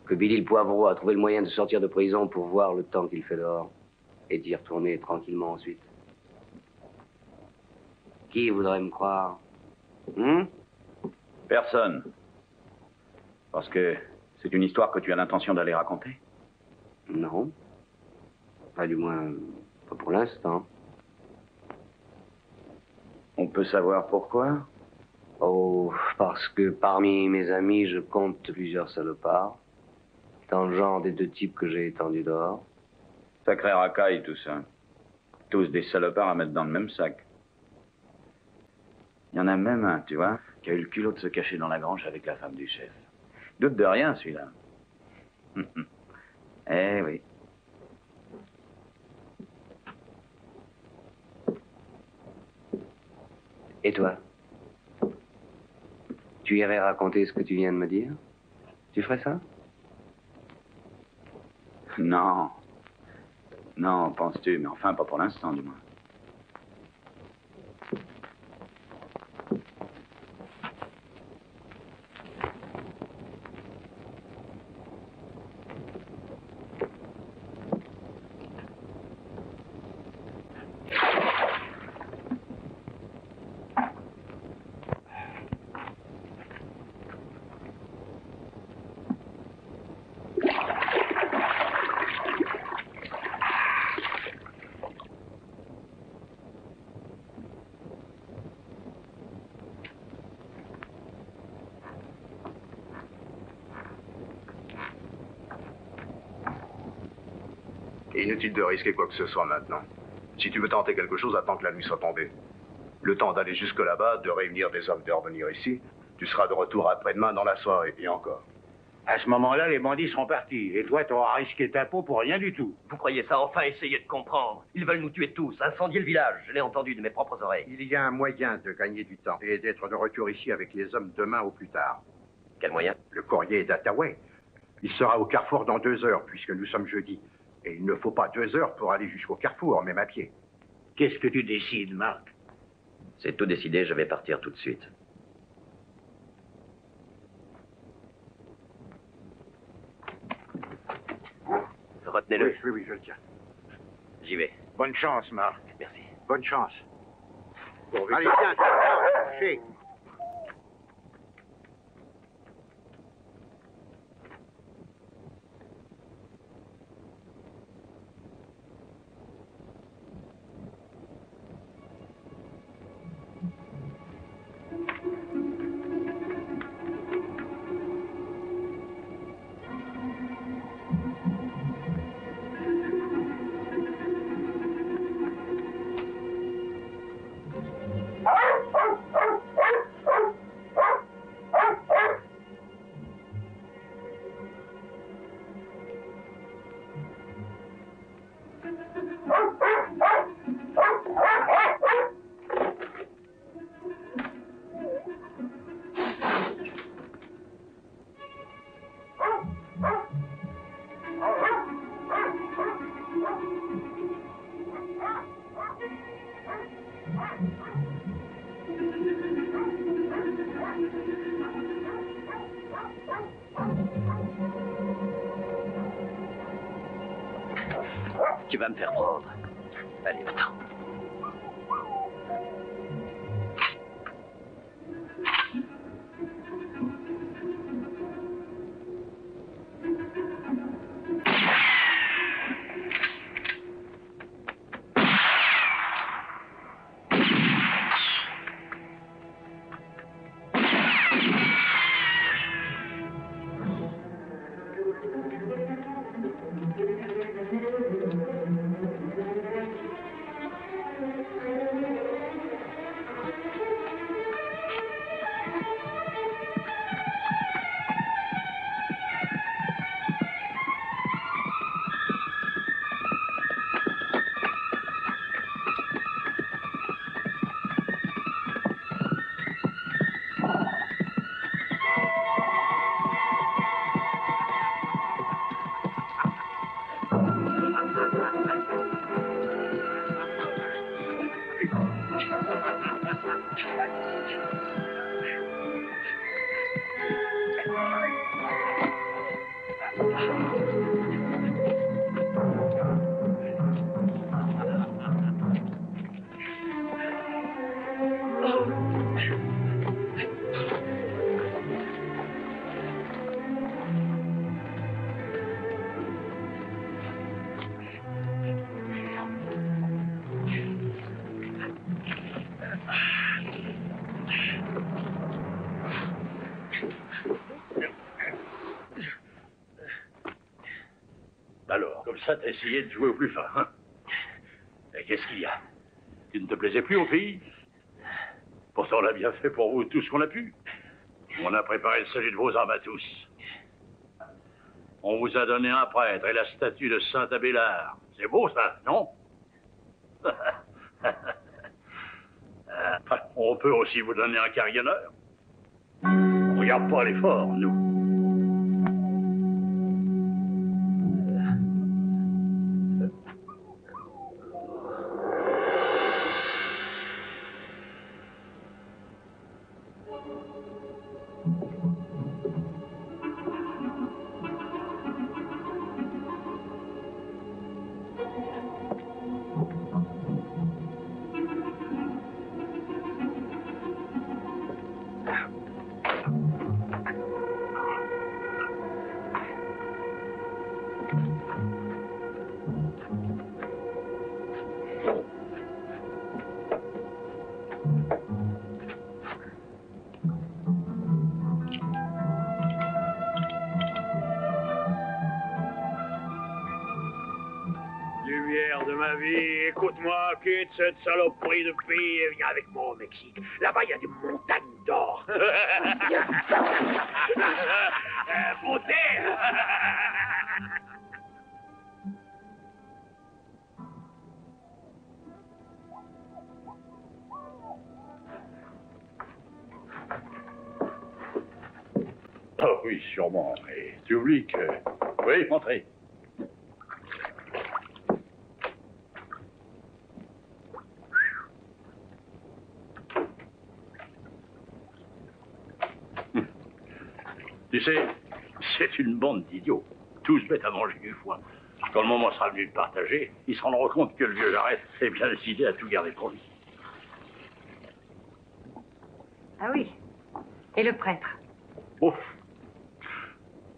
que Billy le Poivreau a trouvé le moyen de sortir de prison pour voir le temps qu'il fait dehors et d'y retourner tranquillement ensuite? Qui voudrait me croire? Personne. Parce que c'est une histoire que tu as l'intention d'aller raconter? Non. Pas du moins, pas pour l'instant. On peut savoir pourquoi? Oh, parce que parmi mes amis, je compte plusieurs salopards. Dans le genre des 2 types que j'ai étendus dehors. Sacré racaille, tout ça. Tous des salopards à mettre dans le même sac. Il y en a même un, tu vois, qui a eu le culot de se cacher dans la grange avec la femme du chef. Doute de rien, celui-là. Eh oui. Et toi? Tu irais raconter ce que tu viens de me dire? Tu ferais ça? Non. Non, penses-tu, mais enfin, pas pour l'instant, du moins. Inutile de risquer quoi que ce soit maintenant. Si tu veux tenter quelque chose, attends que la nuit soit tombée. Le temps d'aller jusque là-bas, de réunir des hommes, de revenir ici. Tu seras de retour après-demain dans la soirée, et encore. À ce moment-là, les bandits seront partis. Et toi, t'auras risqué ta peau pour rien du tout. Vous croyez ça enfin essayer de comprendre? Ils veulent nous tuer tous, incendier le village. Je l'ai entendu de mes propres oreilles. Il y a un moyen de gagner du temps et d'être de retour ici avec les hommes demain au plus tard. Quel moyen? Le courrier d'Attaway. Il sera au carrefour dans 2 heures, puisque nous sommes jeudi. Et il ne faut pas 2 heures pour aller jusqu'au carrefour, même à pied. Qu'est-ce que tu décides, Marc? C'est tout décidé, je vais partir tout de suite. Retenez-le. Oui, oui, je le tiens. J'y vais. Bonne chance, Marc. Merci. Bonne chance. Allez, tiens, chez. Tu vas me faire prendre. Allez, va-t'en. Alors, comme ça, t'as essayé de jouer au plus fin, hein? Et qu'est-ce qu'il y a? Tu ne te plaisais plus au pays? Pourtant, on a bien fait pour vous tout ce qu'on a pu. On a préparé le salut de vos âmes à tous. On vous a donné un prêtre et la statue de Saint Abélard. C'est beau, ça, non? On peut aussi vous donner un carillonneur. On regarde pas l'effort, nous. De ma vie, écoute-moi, quitte cette saloperie de pays et viens avec moi au Mexique. Là-bas, il y a des montagnes d'or. Beauté. Oh oui, sûrement. Et tu oublies que... Oui, montrez. Tu sais, c'est une bande d'idiots. Tous bêtes à manger du foin. Quand le moment sera venu de partager, ils se rendront compte que le vieux Jarret est bien décidé à tout garder pour lui. Ah oui. Et le prêtre? Ouf.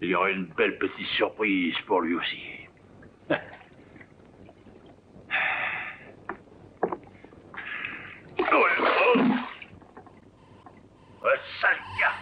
Il y aura une belle petite surprise pour lui aussi. Sale gars.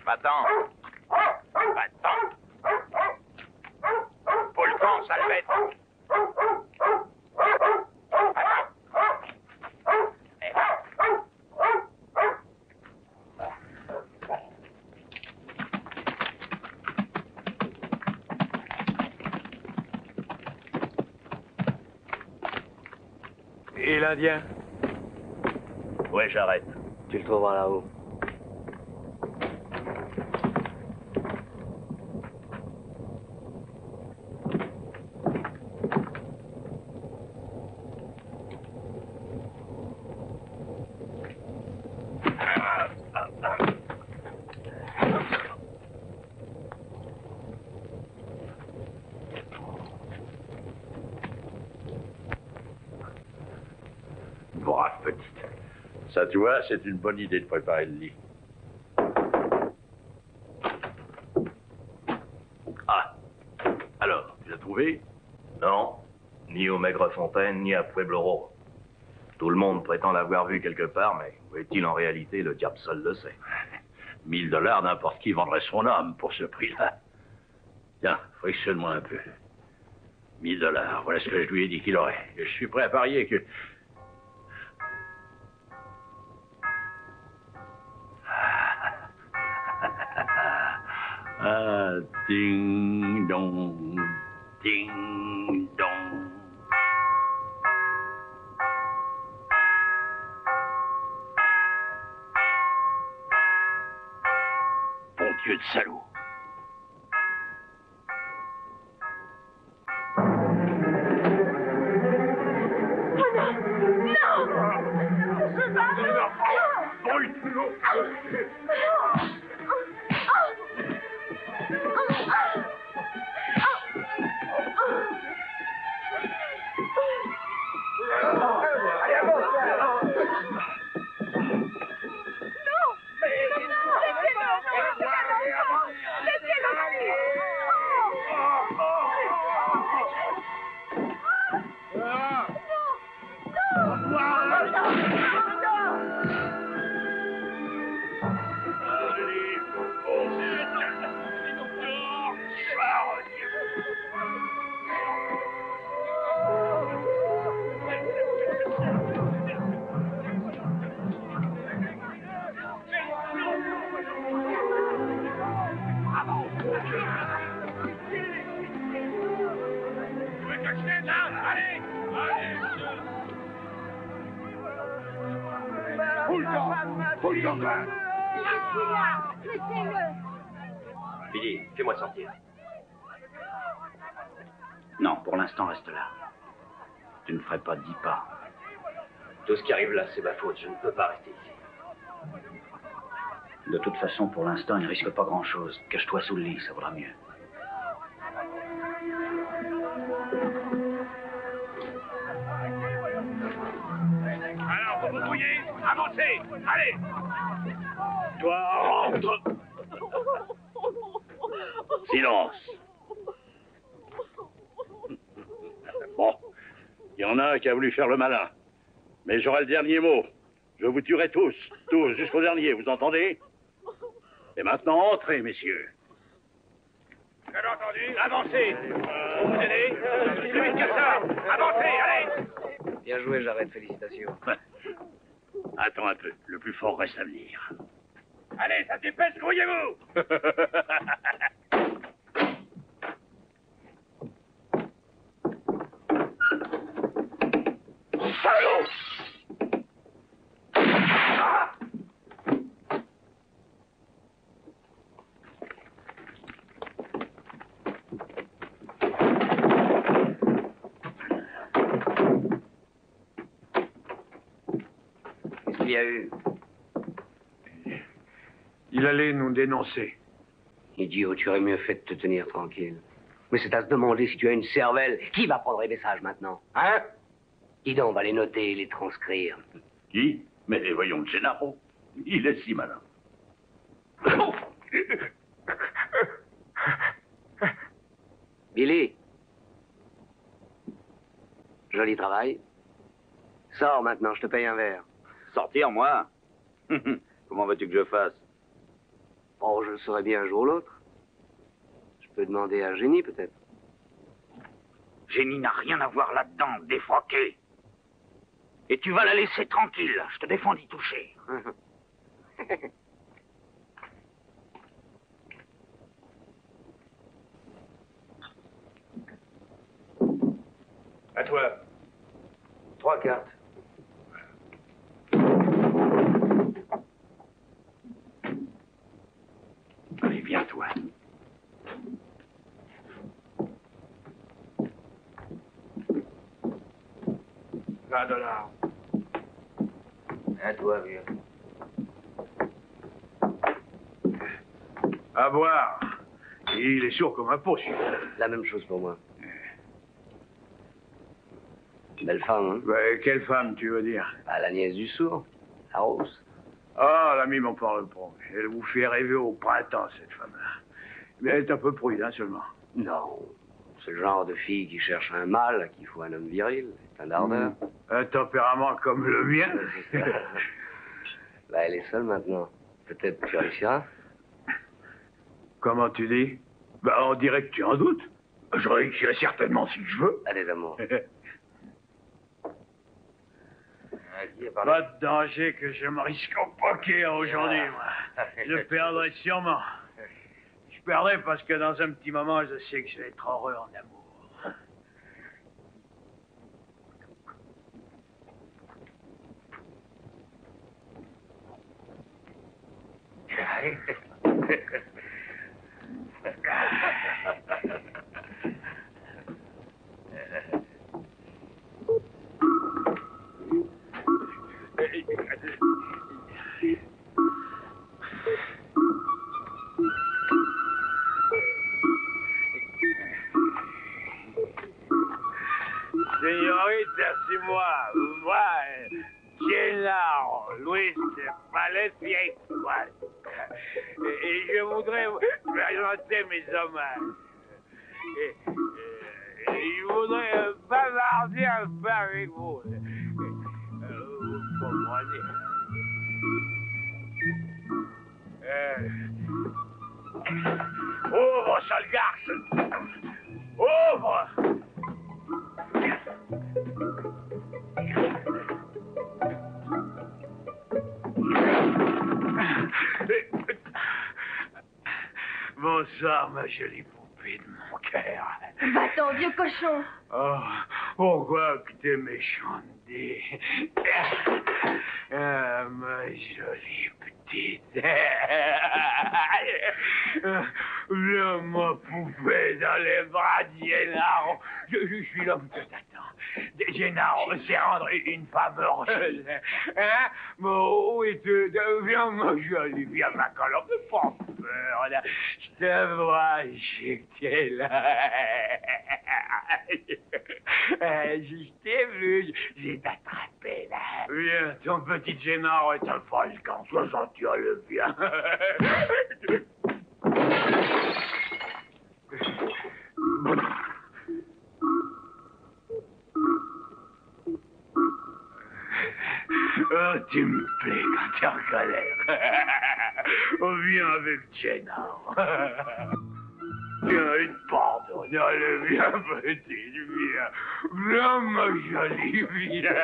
Va-t'en. Va-t'en. Pour le camp, sale bête. Et l'Indien? Ouais, j'arrête. Tu le trouveras là-haut. Brave petite. Ça, tu vois, c'est une bonne idée de préparer le lit. Ah. Alors, tu l'as trouvé? Non. Ni au Maigrefontaine, ni à Pueblo. Tout le monde prétend l'avoir vu quelque part, mais où est-il en réalité, le diable seul le sait. $1000, n'importe qui vendrait son âme pour ce prix-là. Tiens, frictionne-moi un peu. $1000, voilà ce que je lui ai dit qu'il aurait. Et je suis prêt à parier que... Ah, ding dong, ding dong. Bon Dieu de salaud. Billy, fais-moi sortir. Non, pour l'instant, reste là. Tu ne ferais pas 10 pas. Tout ce qui arrive là, c'est ma faute. Je ne peux pas rester ici. De toute façon, pour l'instant, il ne risque pas grand-chose. Cache-toi sous le lit, ça vaudra mieux. Alors, vous vous mouillez, avancez, allez. Toi, rentre. Silence. Bon, il y en a un qui a voulu faire le malin. Mais j'aurai le dernier mot. Je vous tuerai tous, jusqu'au dernier, vous entendez? Et maintenant, entrez, messieurs. Bien entendu, avancez. Pour vous aider, plus vite que ça. Avancez, allez. Bien joué, j'arrête, félicitations. Attends un peu, le plus fort reste à venir. Allez, ça dépêche, grouillez-vous. Salaud! Qu'est-ce qu'il y a eu? Il allait nous dénoncer. Idiot, tu aurais mieux fait de te tenir tranquille. Mais c'est à se demander si tu as une cervelle. Qui va prendre les messages maintenant? Hein? Dis donc, on va les noter et les transcrire. Qui? Mais voyons, Gennaro. Il est si malin. Billy. Joli travail. Sors maintenant, je te paye un verre. Sortir, moi? Comment veux-tu que je fasse? Oh, je le saurai bien un jour ou l'autre. Je peux demander à Génie, peut-être. Génie n'a rien à voir là-dedans, défroqué. Et tu vas la laisser tranquille, je te défends d'y toucher. À toi. 3 cartes. Allez, viens, toi. $20. À toi, vieux. À boire. Il est sûr comme un pot, celui-là. La même chose pour moi. Belle femme, hein? Quelle femme, tu veux dire? La nièce du sourd, la Rose. Ah, l'ami m'en parle pas. Elle vous fait rêver au printemps, cette femme-là. Mais elle est un peu prude, hein, seulement. Non. C'est le genre de fille qui cherche un mâle, à qui il faut un homme viril, plein d'ardeur. Un tempérament comme le mien. Elle est seule maintenant. Peut-être tu réussiras. Comment tu dis? On dirait que tu en doutes. Je réussirai certainement si je veux. Allez, d'amour. Pas de danger que je me risque au poker aujourd'hui, moi. Je perdrai sûrement. Je perdrai parce que dans un petit moment, je sais que je vais être heureux en amour. Señorita, c'est moi, Gennaro, Luis de Valencia y Juan. Et je voudrais vous présenter mes hommages. Je voudrais bavarder un peu avec vous. Vous comprenez? Ouvre, sale garce! Ouvre! Bonsoir, ma jolie poupée de mon cœur. Va-t'en, vieux cochon. Oh, pourquoi que t'es méchanté? Ma jolie petite. Viens, ma poupée, dans les bras de Gennaro. Je suis l'homme que t'attends. Gennaro, c'est rendre une femme heureuse. Hein? Bon, oui, viens, ma jolie, viens, ma colombe, ne pas peur. Là. Je te vois, je sais que t'es là. Je t'ai vu, j'ai t'attrapé, là. Viens, ton petit Gennaro est un volcan, sois gentil, le bien. Oh, tu me plais quand t'es en colère. Oh, viens avec Gennaro. Viens, il te pardonne. Allez, viens, petite, viens. Viens, ma jolie, viens.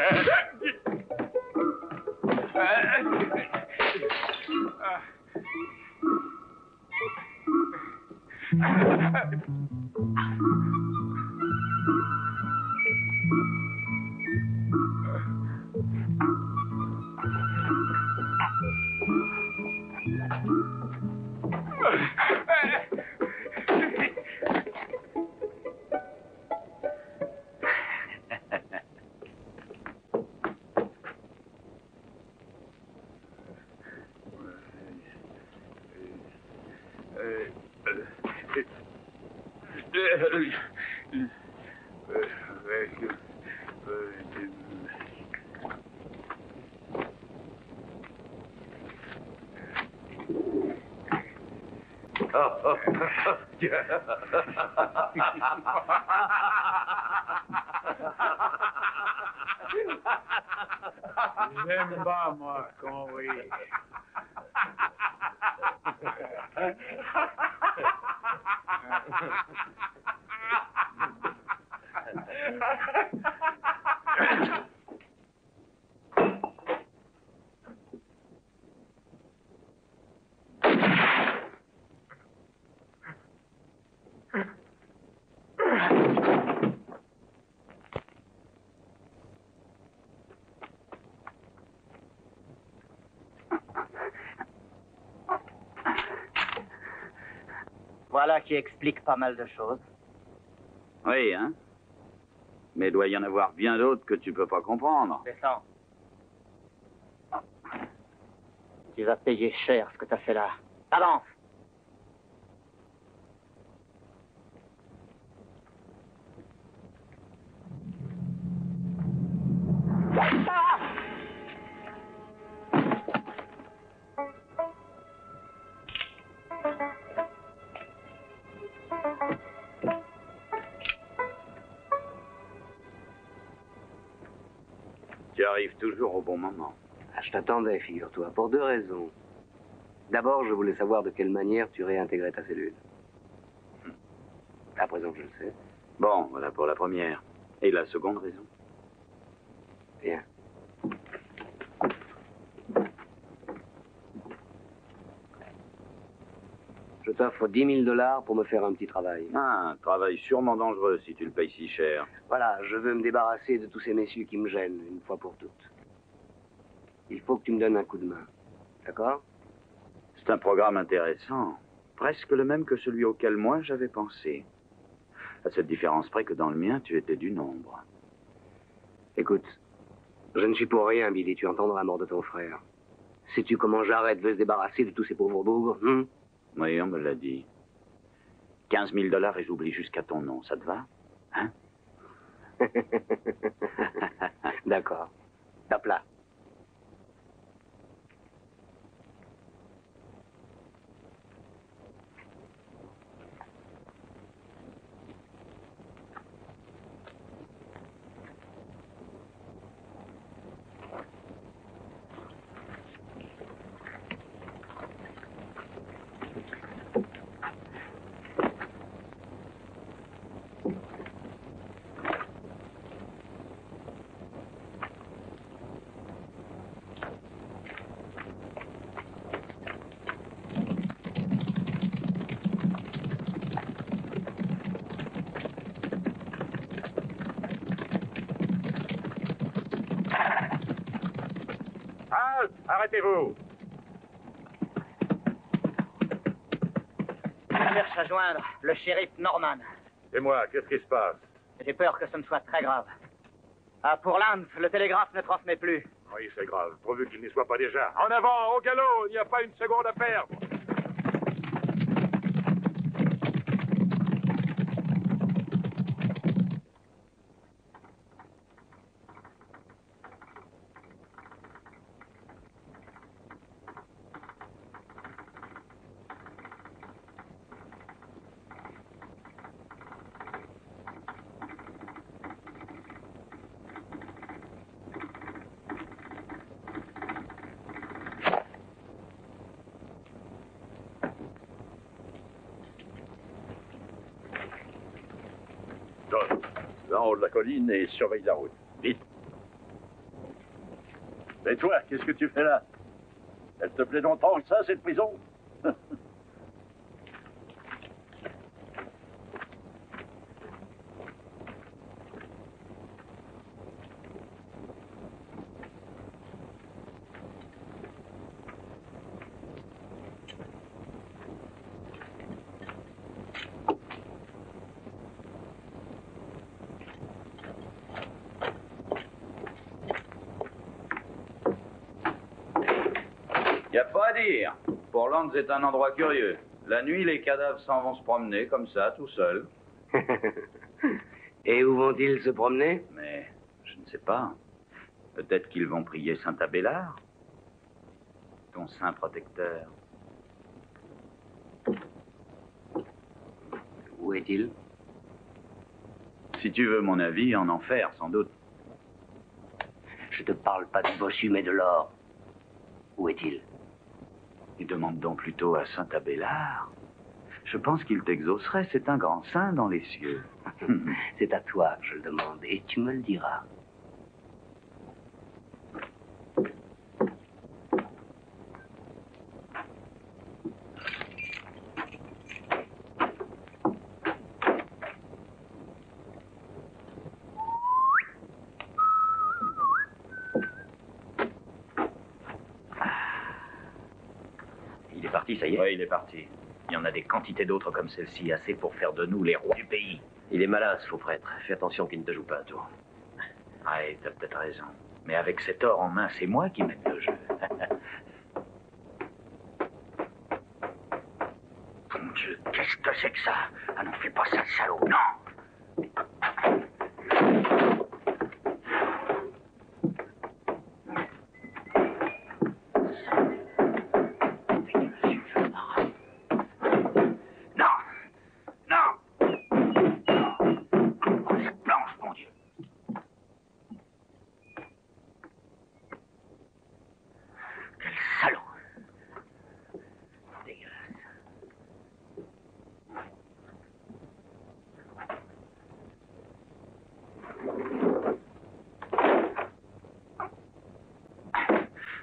J'aime pas, moi, qu'on rit. Voilà qui explique pas mal de choses. Oui, hein? Mais il doit y en avoir bien d'autres que tu peux pas comprendre. Descends. Tu vas payer cher ce que t'as fait là. Avance. Tu arrives toujours au bon moment. Ah, je t'attendais, figure-toi, pour 2 raisons. D'abord, je voulais savoir de quelle manière tu réintégrais ta cellule. À présent, je le sais. Bon, voilà pour la première. Et la seconde raison? Bien. Je t'offre 10 000 $ pour me faire un petit travail. Ah, un travail sûrement dangereux si tu le payes si cher. Voilà, je veux me débarrasser de tous ces messieurs qui me gênent, une fois pour toutes. Il faut que tu me donnes un coup de main. D'accord? C'est un programme intéressant. Presque le même que celui auquel moi j'avais pensé. À cette différence près que dans le mien, tu étais du nombre. Écoute, je ne suis pour rien, Billy, tu entendras la mort de ton frère. Sais-tu comment Jared veut se débarrasser de tous ces pauvres bougres? Oui, on me l'a dit. 15 000 $ et j'oublie jusqu'à ton nom, ça te va? Hein? D'accord. Tape là. Arrêtez-vous! Je cherche à joindre le shérif Norman. Et moi, qu'est-ce qui se passe? J'ai peur que ce ne soit très grave. À Portland, le télégraphe ne transmet plus. Oui, c'est grave, pourvu qu'il n'y soit pas déjà. En avant, au galop, il n'y a pas une seconde à perdre. En haut de la colline et surveille la route. Vite. Et toi, qu'est-ce que tu fais là? Elle te plaît longtemps que ça, cette prison? Y a pas à dire. Portland, c'est un endroit curieux. La nuit, les cadavres s'en vont se promener comme ça, tout seuls. Et où vont-ils se promener? Mais je ne sais pas. Peut-être qu'ils vont prier Saint Abélard, ton saint protecteur. Où est-il? Si tu veux mon avis, en enfer, sans doute. Je te parle pas du bossu, mais de l'or. Où est-il? Et demande donc plutôt à Saint Abélard. Je pense qu'il t'exaucerait, c'est un grand saint dans les cieux. C'est à toi que je le demande, et tu me le diras. Il est parti, ça y est? Oui, il est parti. Il y en a des quantités d'autres comme celle-ci, assez pour faire de nous les rois du pays. Il est malin, ce faux prêtre. Fais attention qu'il ne te joue pas un tour. Ouais, t'as peut-être raison. Mais avec cet or en main, c'est moi qui mène le jeu. Mon Dieu, qu'est-ce que c'est que ça? Ah non, fais pas ça, salaud, non!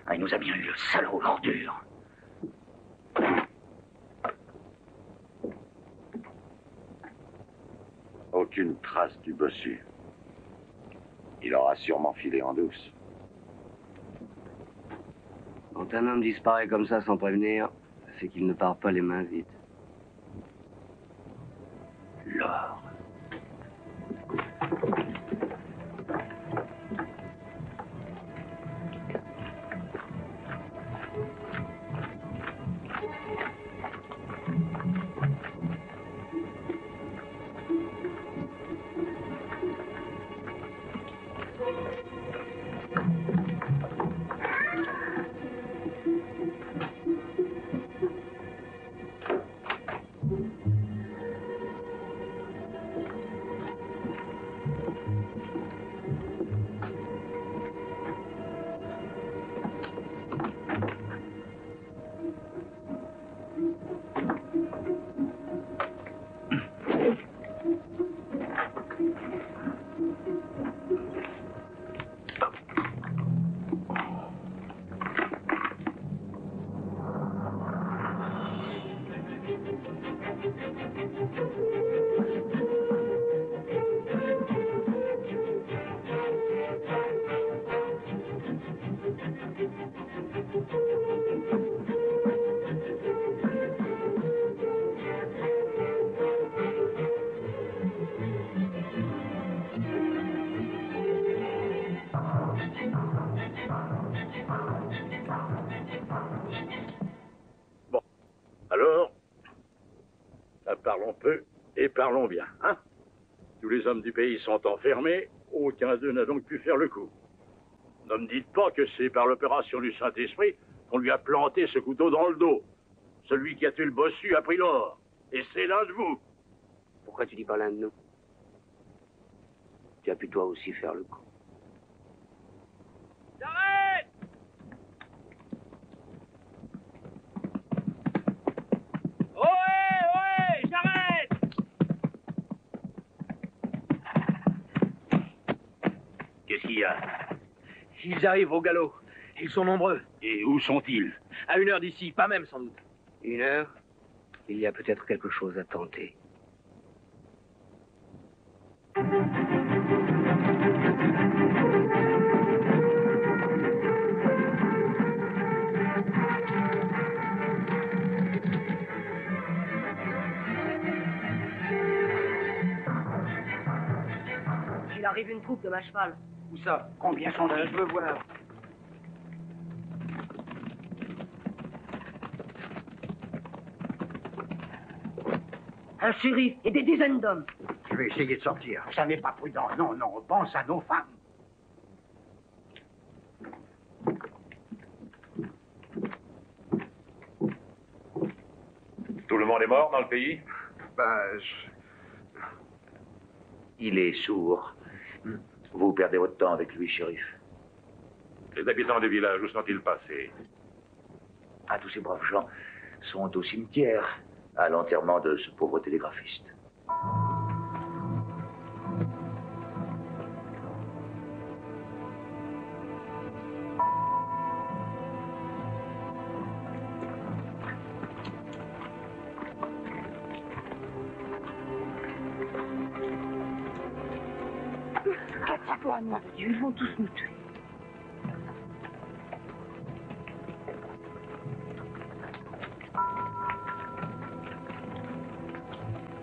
Ah, il nous a bien eu, le salaud, l'ordure. Aucune trace du bossu. Il aura sûrement filé en douce. Quand un homme disparaît comme ça sans prévenir, c'est qu'il ne part pas les mains vides. L'or. Parlons peu et parlons bien, hein? Tous les hommes du pays sont enfermés, aucun d'eux n'a donc pu faire le coup. Ne me dites pas que c'est par l'opération du Saint-Esprit qu'on lui a planté ce couteau dans le dos. Celui qui a tué le bossu a pris l'or, et c'est l'un de vous. Pourquoi tu dis pas l'un de nous? Tu as pu toi aussi faire le coup. J'arrête! Ohé, j'arrête! Qu'est-ce qu'il y a? Ils arrivent au galop. Ils sont nombreux. Et où sont-ils? À 1 heure d'ici, pas même sans doute. 1 heure? Il y a peut-être quelque chose à tenter. Il arrive une troupe de ma cheval. Où ça? Combien sont-ils? Je veux voir. Un shérif et des dizaines d'hommes. Je vais essayer de sortir. Ça n'est pas prudent. Non, non, on pense à nos femmes. Tout le monde est mort dans le pays? Il est sourd. Vous perdez votre temps avec lui, shérif. Les habitants du village, où sont-ils passés? Ah, tous ces braves gens sont au cimetière, à l'enterrement de ce pauvre télégraphiste. Cathy, pour amour de Dieu, ils vont tous nous tuer.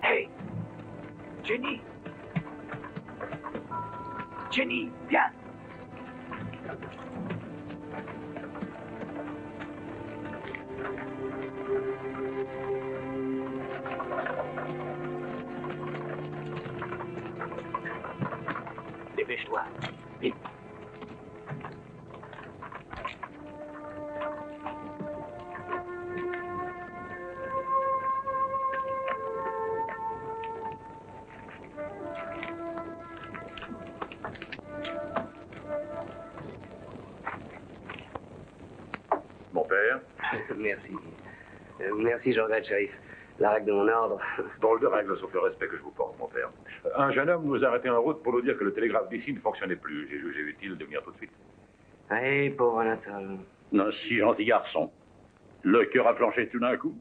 Hey, Jenny. Jenny, viens. Dépêche-toi. Vite. Mon père. Merci. Merci, je regrette, shérif. La règle de mon ordre. Drôle de règle, sauf le respect que je vous porte, mon père. Un jeune homme nous a arrêtés en route pour nous dire que le télégraphe d'ici ne fonctionnait plus. J'ai jugé utile de venir tout de suite. Allez, pauvre Anatole. Un si gentil garçon. Le cœur a planché tout d'un coup.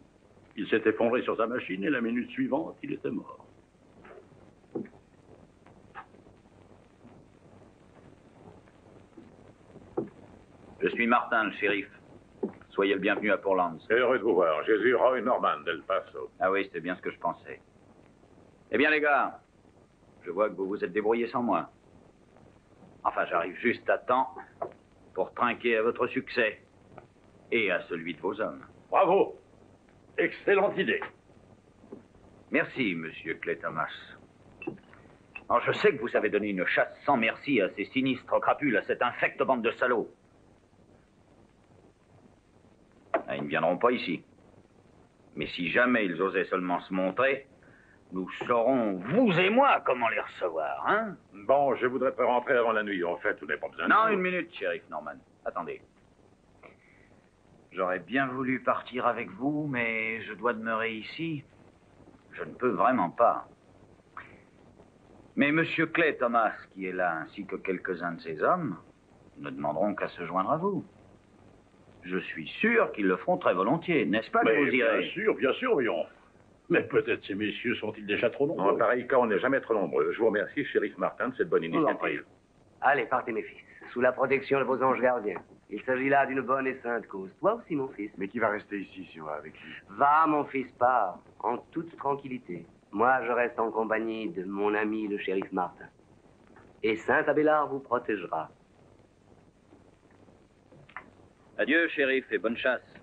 Il s'est effondré sur sa machine et la minute suivante, il était mort. Je suis Martin, le shérif. Soyez le bienvenu à Portland. Heureux de vous voir. Jésus Roy Norman d'El Paso. Ah oui, c'était bien ce que je pensais. Eh bien, les gars, je vois que vous vous êtes débrouillés sans moi. Enfin, j'arrive juste à temps pour trinquer à votre succès et à celui de vos hommes. Bravo! Excellente idée. Merci, monsieur Clay Thomas. Alors, je sais que vous avez donné une chasse sans merci à ces sinistres crapules, à cette infecte bande de salauds. Ah, ils ne viendront pas ici. Mais si jamais ils osaient seulement se montrer, nous saurons, vous et moi, comment les recevoir, hein? Bon, je voudrais pas rentrer avant la nuit. En fait, vous n'avez pas besoin de... Non, une minute, shérif Norman. Attendez. J'aurais bien voulu partir avec vous, mais je dois demeurer ici. Je ne peux vraiment pas. Mais monsieur Clay Thomas, qui est là, ainsi que quelques-uns de ses hommes, ne demanderont qu'à se joindre à vous. Je suis sûr qu'ils le feront très volontiers, n'est-ce pas que vous irez? Bien sûr, voyons. Mais peut-être ces messieurs sont-ils déjà trop nombreux? En pareil cas, on n'est jamais trop nombreux. Je vous remercie, shérif Martin, de cette bonne initiative. Allez, partez, mes fils, sous la protection de vos anges gardiens. Il s'agit là d'une bonne et sainte cause. Toi aussi, mon fils. Mais qui va rester ici si on va avec lui? Va, mon fils, pars, en toute tranquillité. Moi, je reste en compagnie de mon ami, le shérif Martin. Et Saint Abélard vous protégera. Adieu, shérif, et bonne chasse.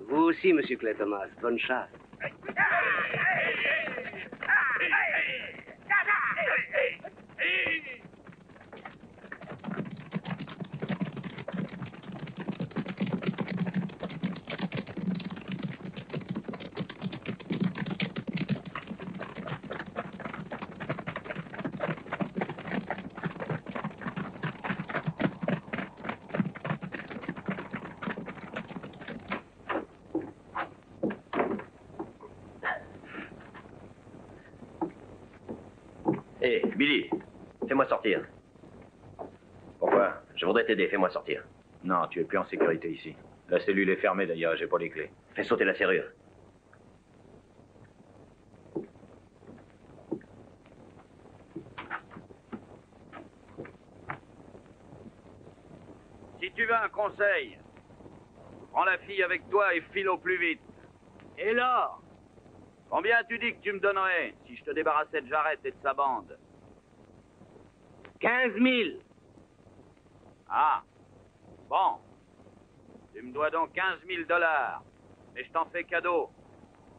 Vous aussi, monsieur Clay Thomas, bonne chasse. Hé, Billy, fais-moi sortir. Pourquoi? Je voudrais t'aider, fais-moi sortir. Non, tu es plus en sécurité ici. La cellule est fermée d'ailleurs, j'ai pas les clés. Fais sauter la serrure. Si tu veux un conseil, prends la fille avec toi et file au plus vite. Et l'or? Combien tu dis que tu me donnerais si je te débarrassais de Jarrett et de sa bande? 15 000. Ah, bon. Tu me dois donc 15 000 $. Mais je t'en fais cadeau.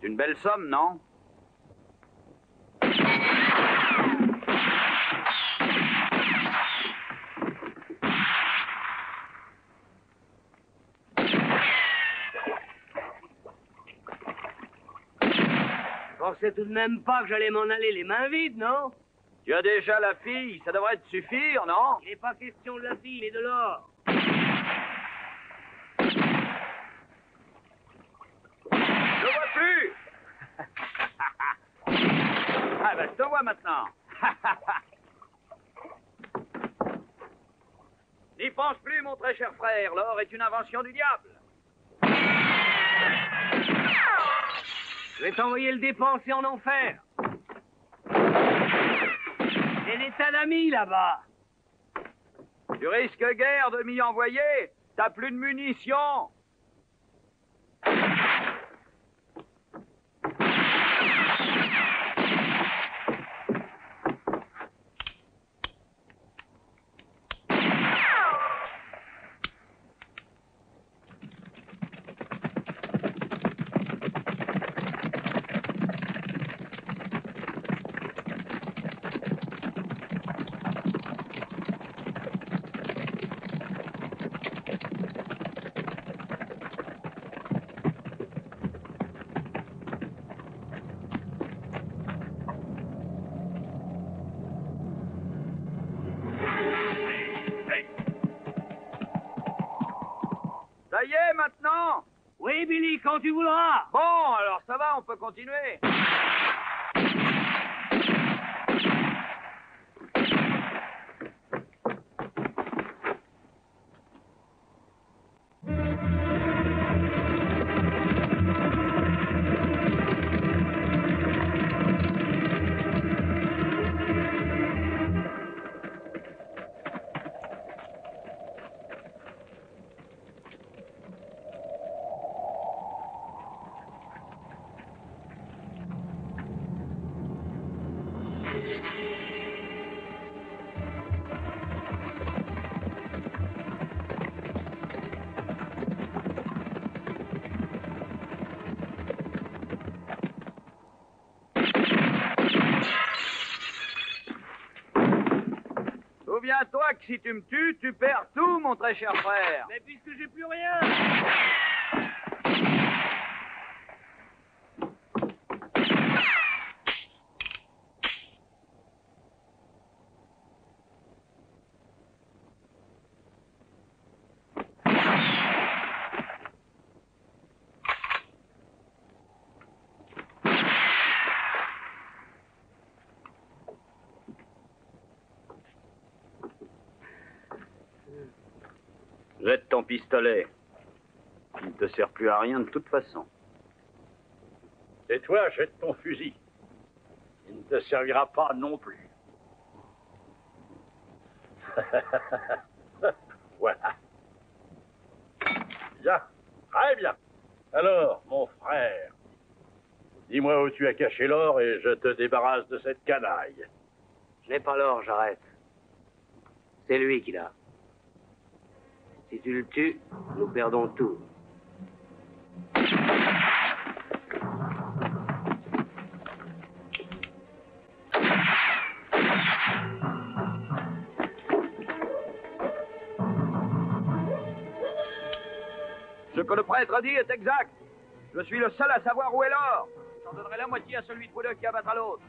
C'est une belle somme, non? Je pensais tout de même pas que j'allais m'en aller les mains vides, non? Tu as déjà la fille, ça devrait te suffire, non? Il n'est pas question de la fille, mais de l'or. plus. Ah ben, je te vois maintenant. N'y pense plus, mon très cher frère. L'or est une invention du diable. Je vais t'envoyer le dépenser en enfer. J'ai des tas d'amis là-bas. Tu risques guère de m'y envoyer. T'as plus de munitions. Ça y est, maintenant? Oui, Billy, quand tu voudras. Bon, alors ça va, on peut continuer. Souviens-toi que si tu me tues, tu perds tout, mon très cher frère. Mais puisque j'ai plus rien. Jette ton pistolet. Il ne te sert plus à rien de toute façon. Et toi, jette ton fusil. Il ne te servira pas non plus. Voilà. Bien, très bien. Alors, mon frère, dis-moi où tu as caché l'or et je te débarrasse de cette canaille. Je n'ai pas l'or, j'arrête. C'est lui qui l'a. Si tu le tues, nous perdons tout. Ce que le prêtre dit est exact. Je suis le seul à savoir où est l'or. J'en donnerai la moitié à celui de vous deux qui abattra l'autre.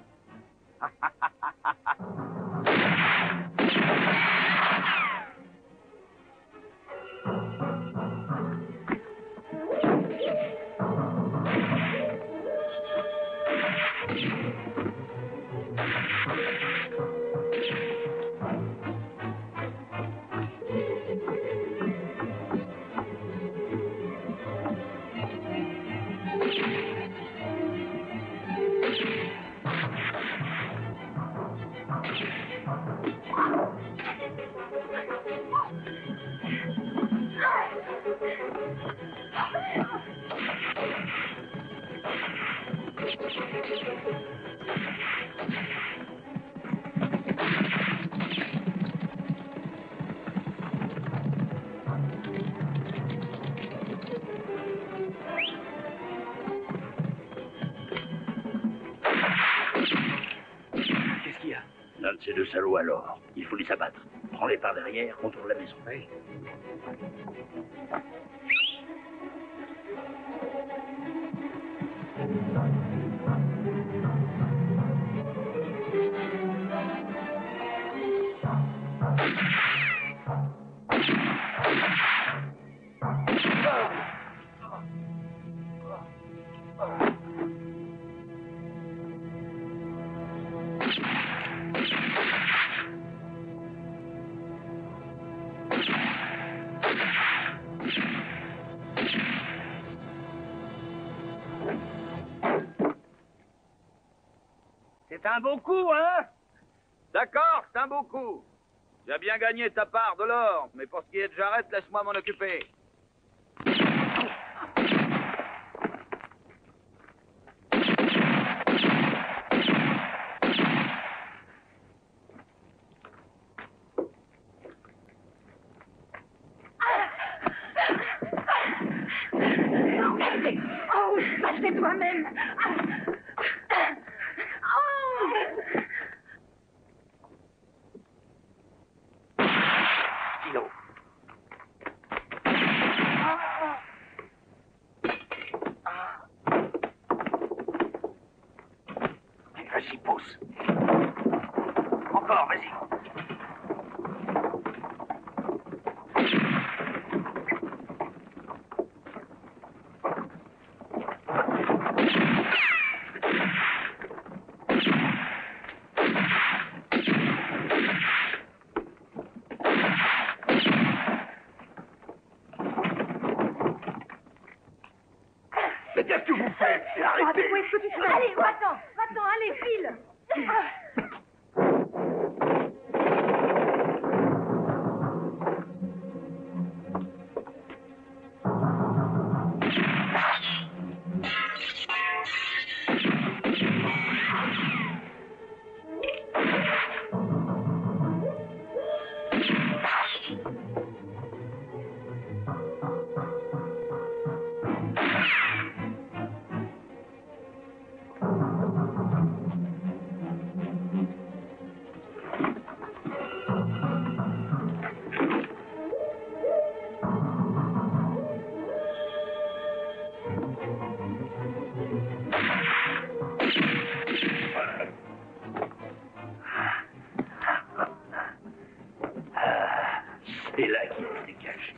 L'un de ces deux salauds alors. Il faut les abattre. Prends-les par derrière, contourne la maison. Oui. C'est un beau coup, hein? D'accord, c'est un beau coup. Tu as bien gagné ta part de l'or, mais pour ce qui est de Jarrett, laisse-moi m'en occuper. Oh, sachez toi-même. Kilo. Vas-y, pousse. Encore, vas-y. Mais qu'est-ce que vous faites? Arrêtez! Où est-ce que tu te fais? Allez, va-t'en, allez, file. C'est là qu'il était caché.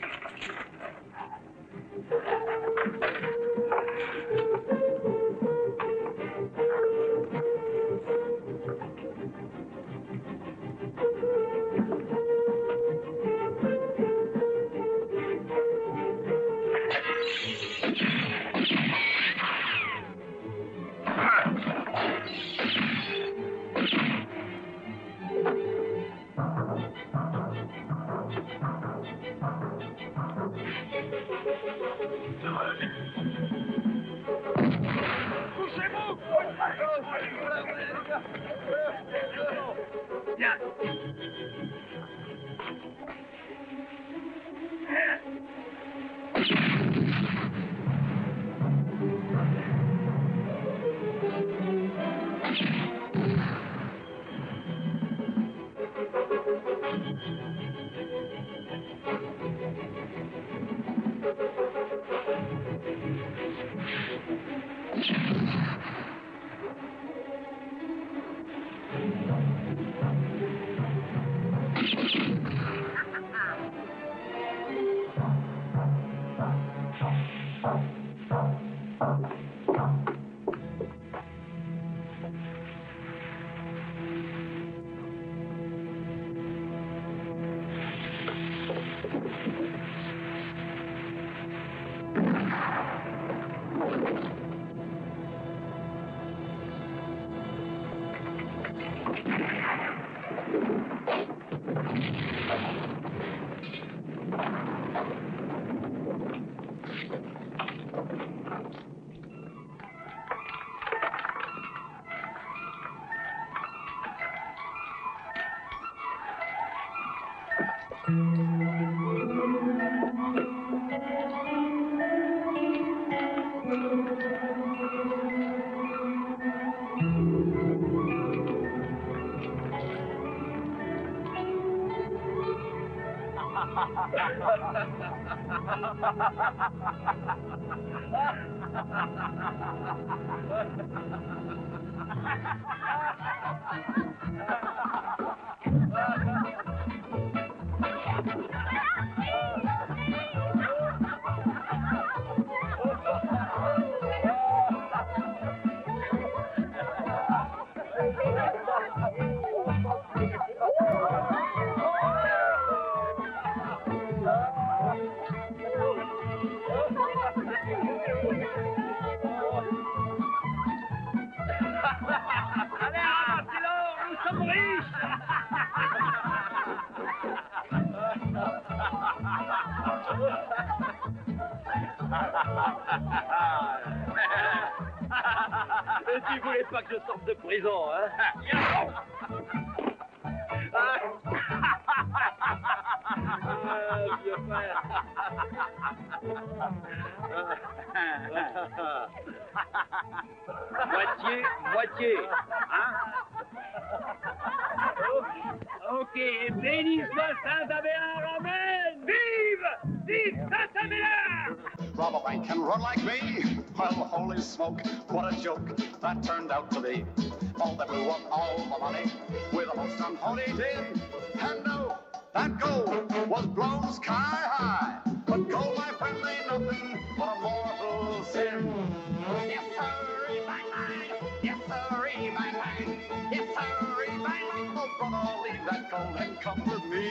Viens. que je sorte de prison, hein. Vieux frère. Moitié, moitié, hein. Ok, bénis-moi Saint-Abélard, amen. Vive! Vive Saint-Abélard! Rob a bank and run like me? Well, holy smoke, what a joke that turned out to be. All that blew up all the money with a most unholy din. And no, that gold was blown sky high. But gold, my friend, ain't nothing but a mortal sin. Yes, sirree, bang, bang. Yes, sirree, bang, bang. Yes, sirree, bang, bang. Oh, brother, leave that gold and come with me.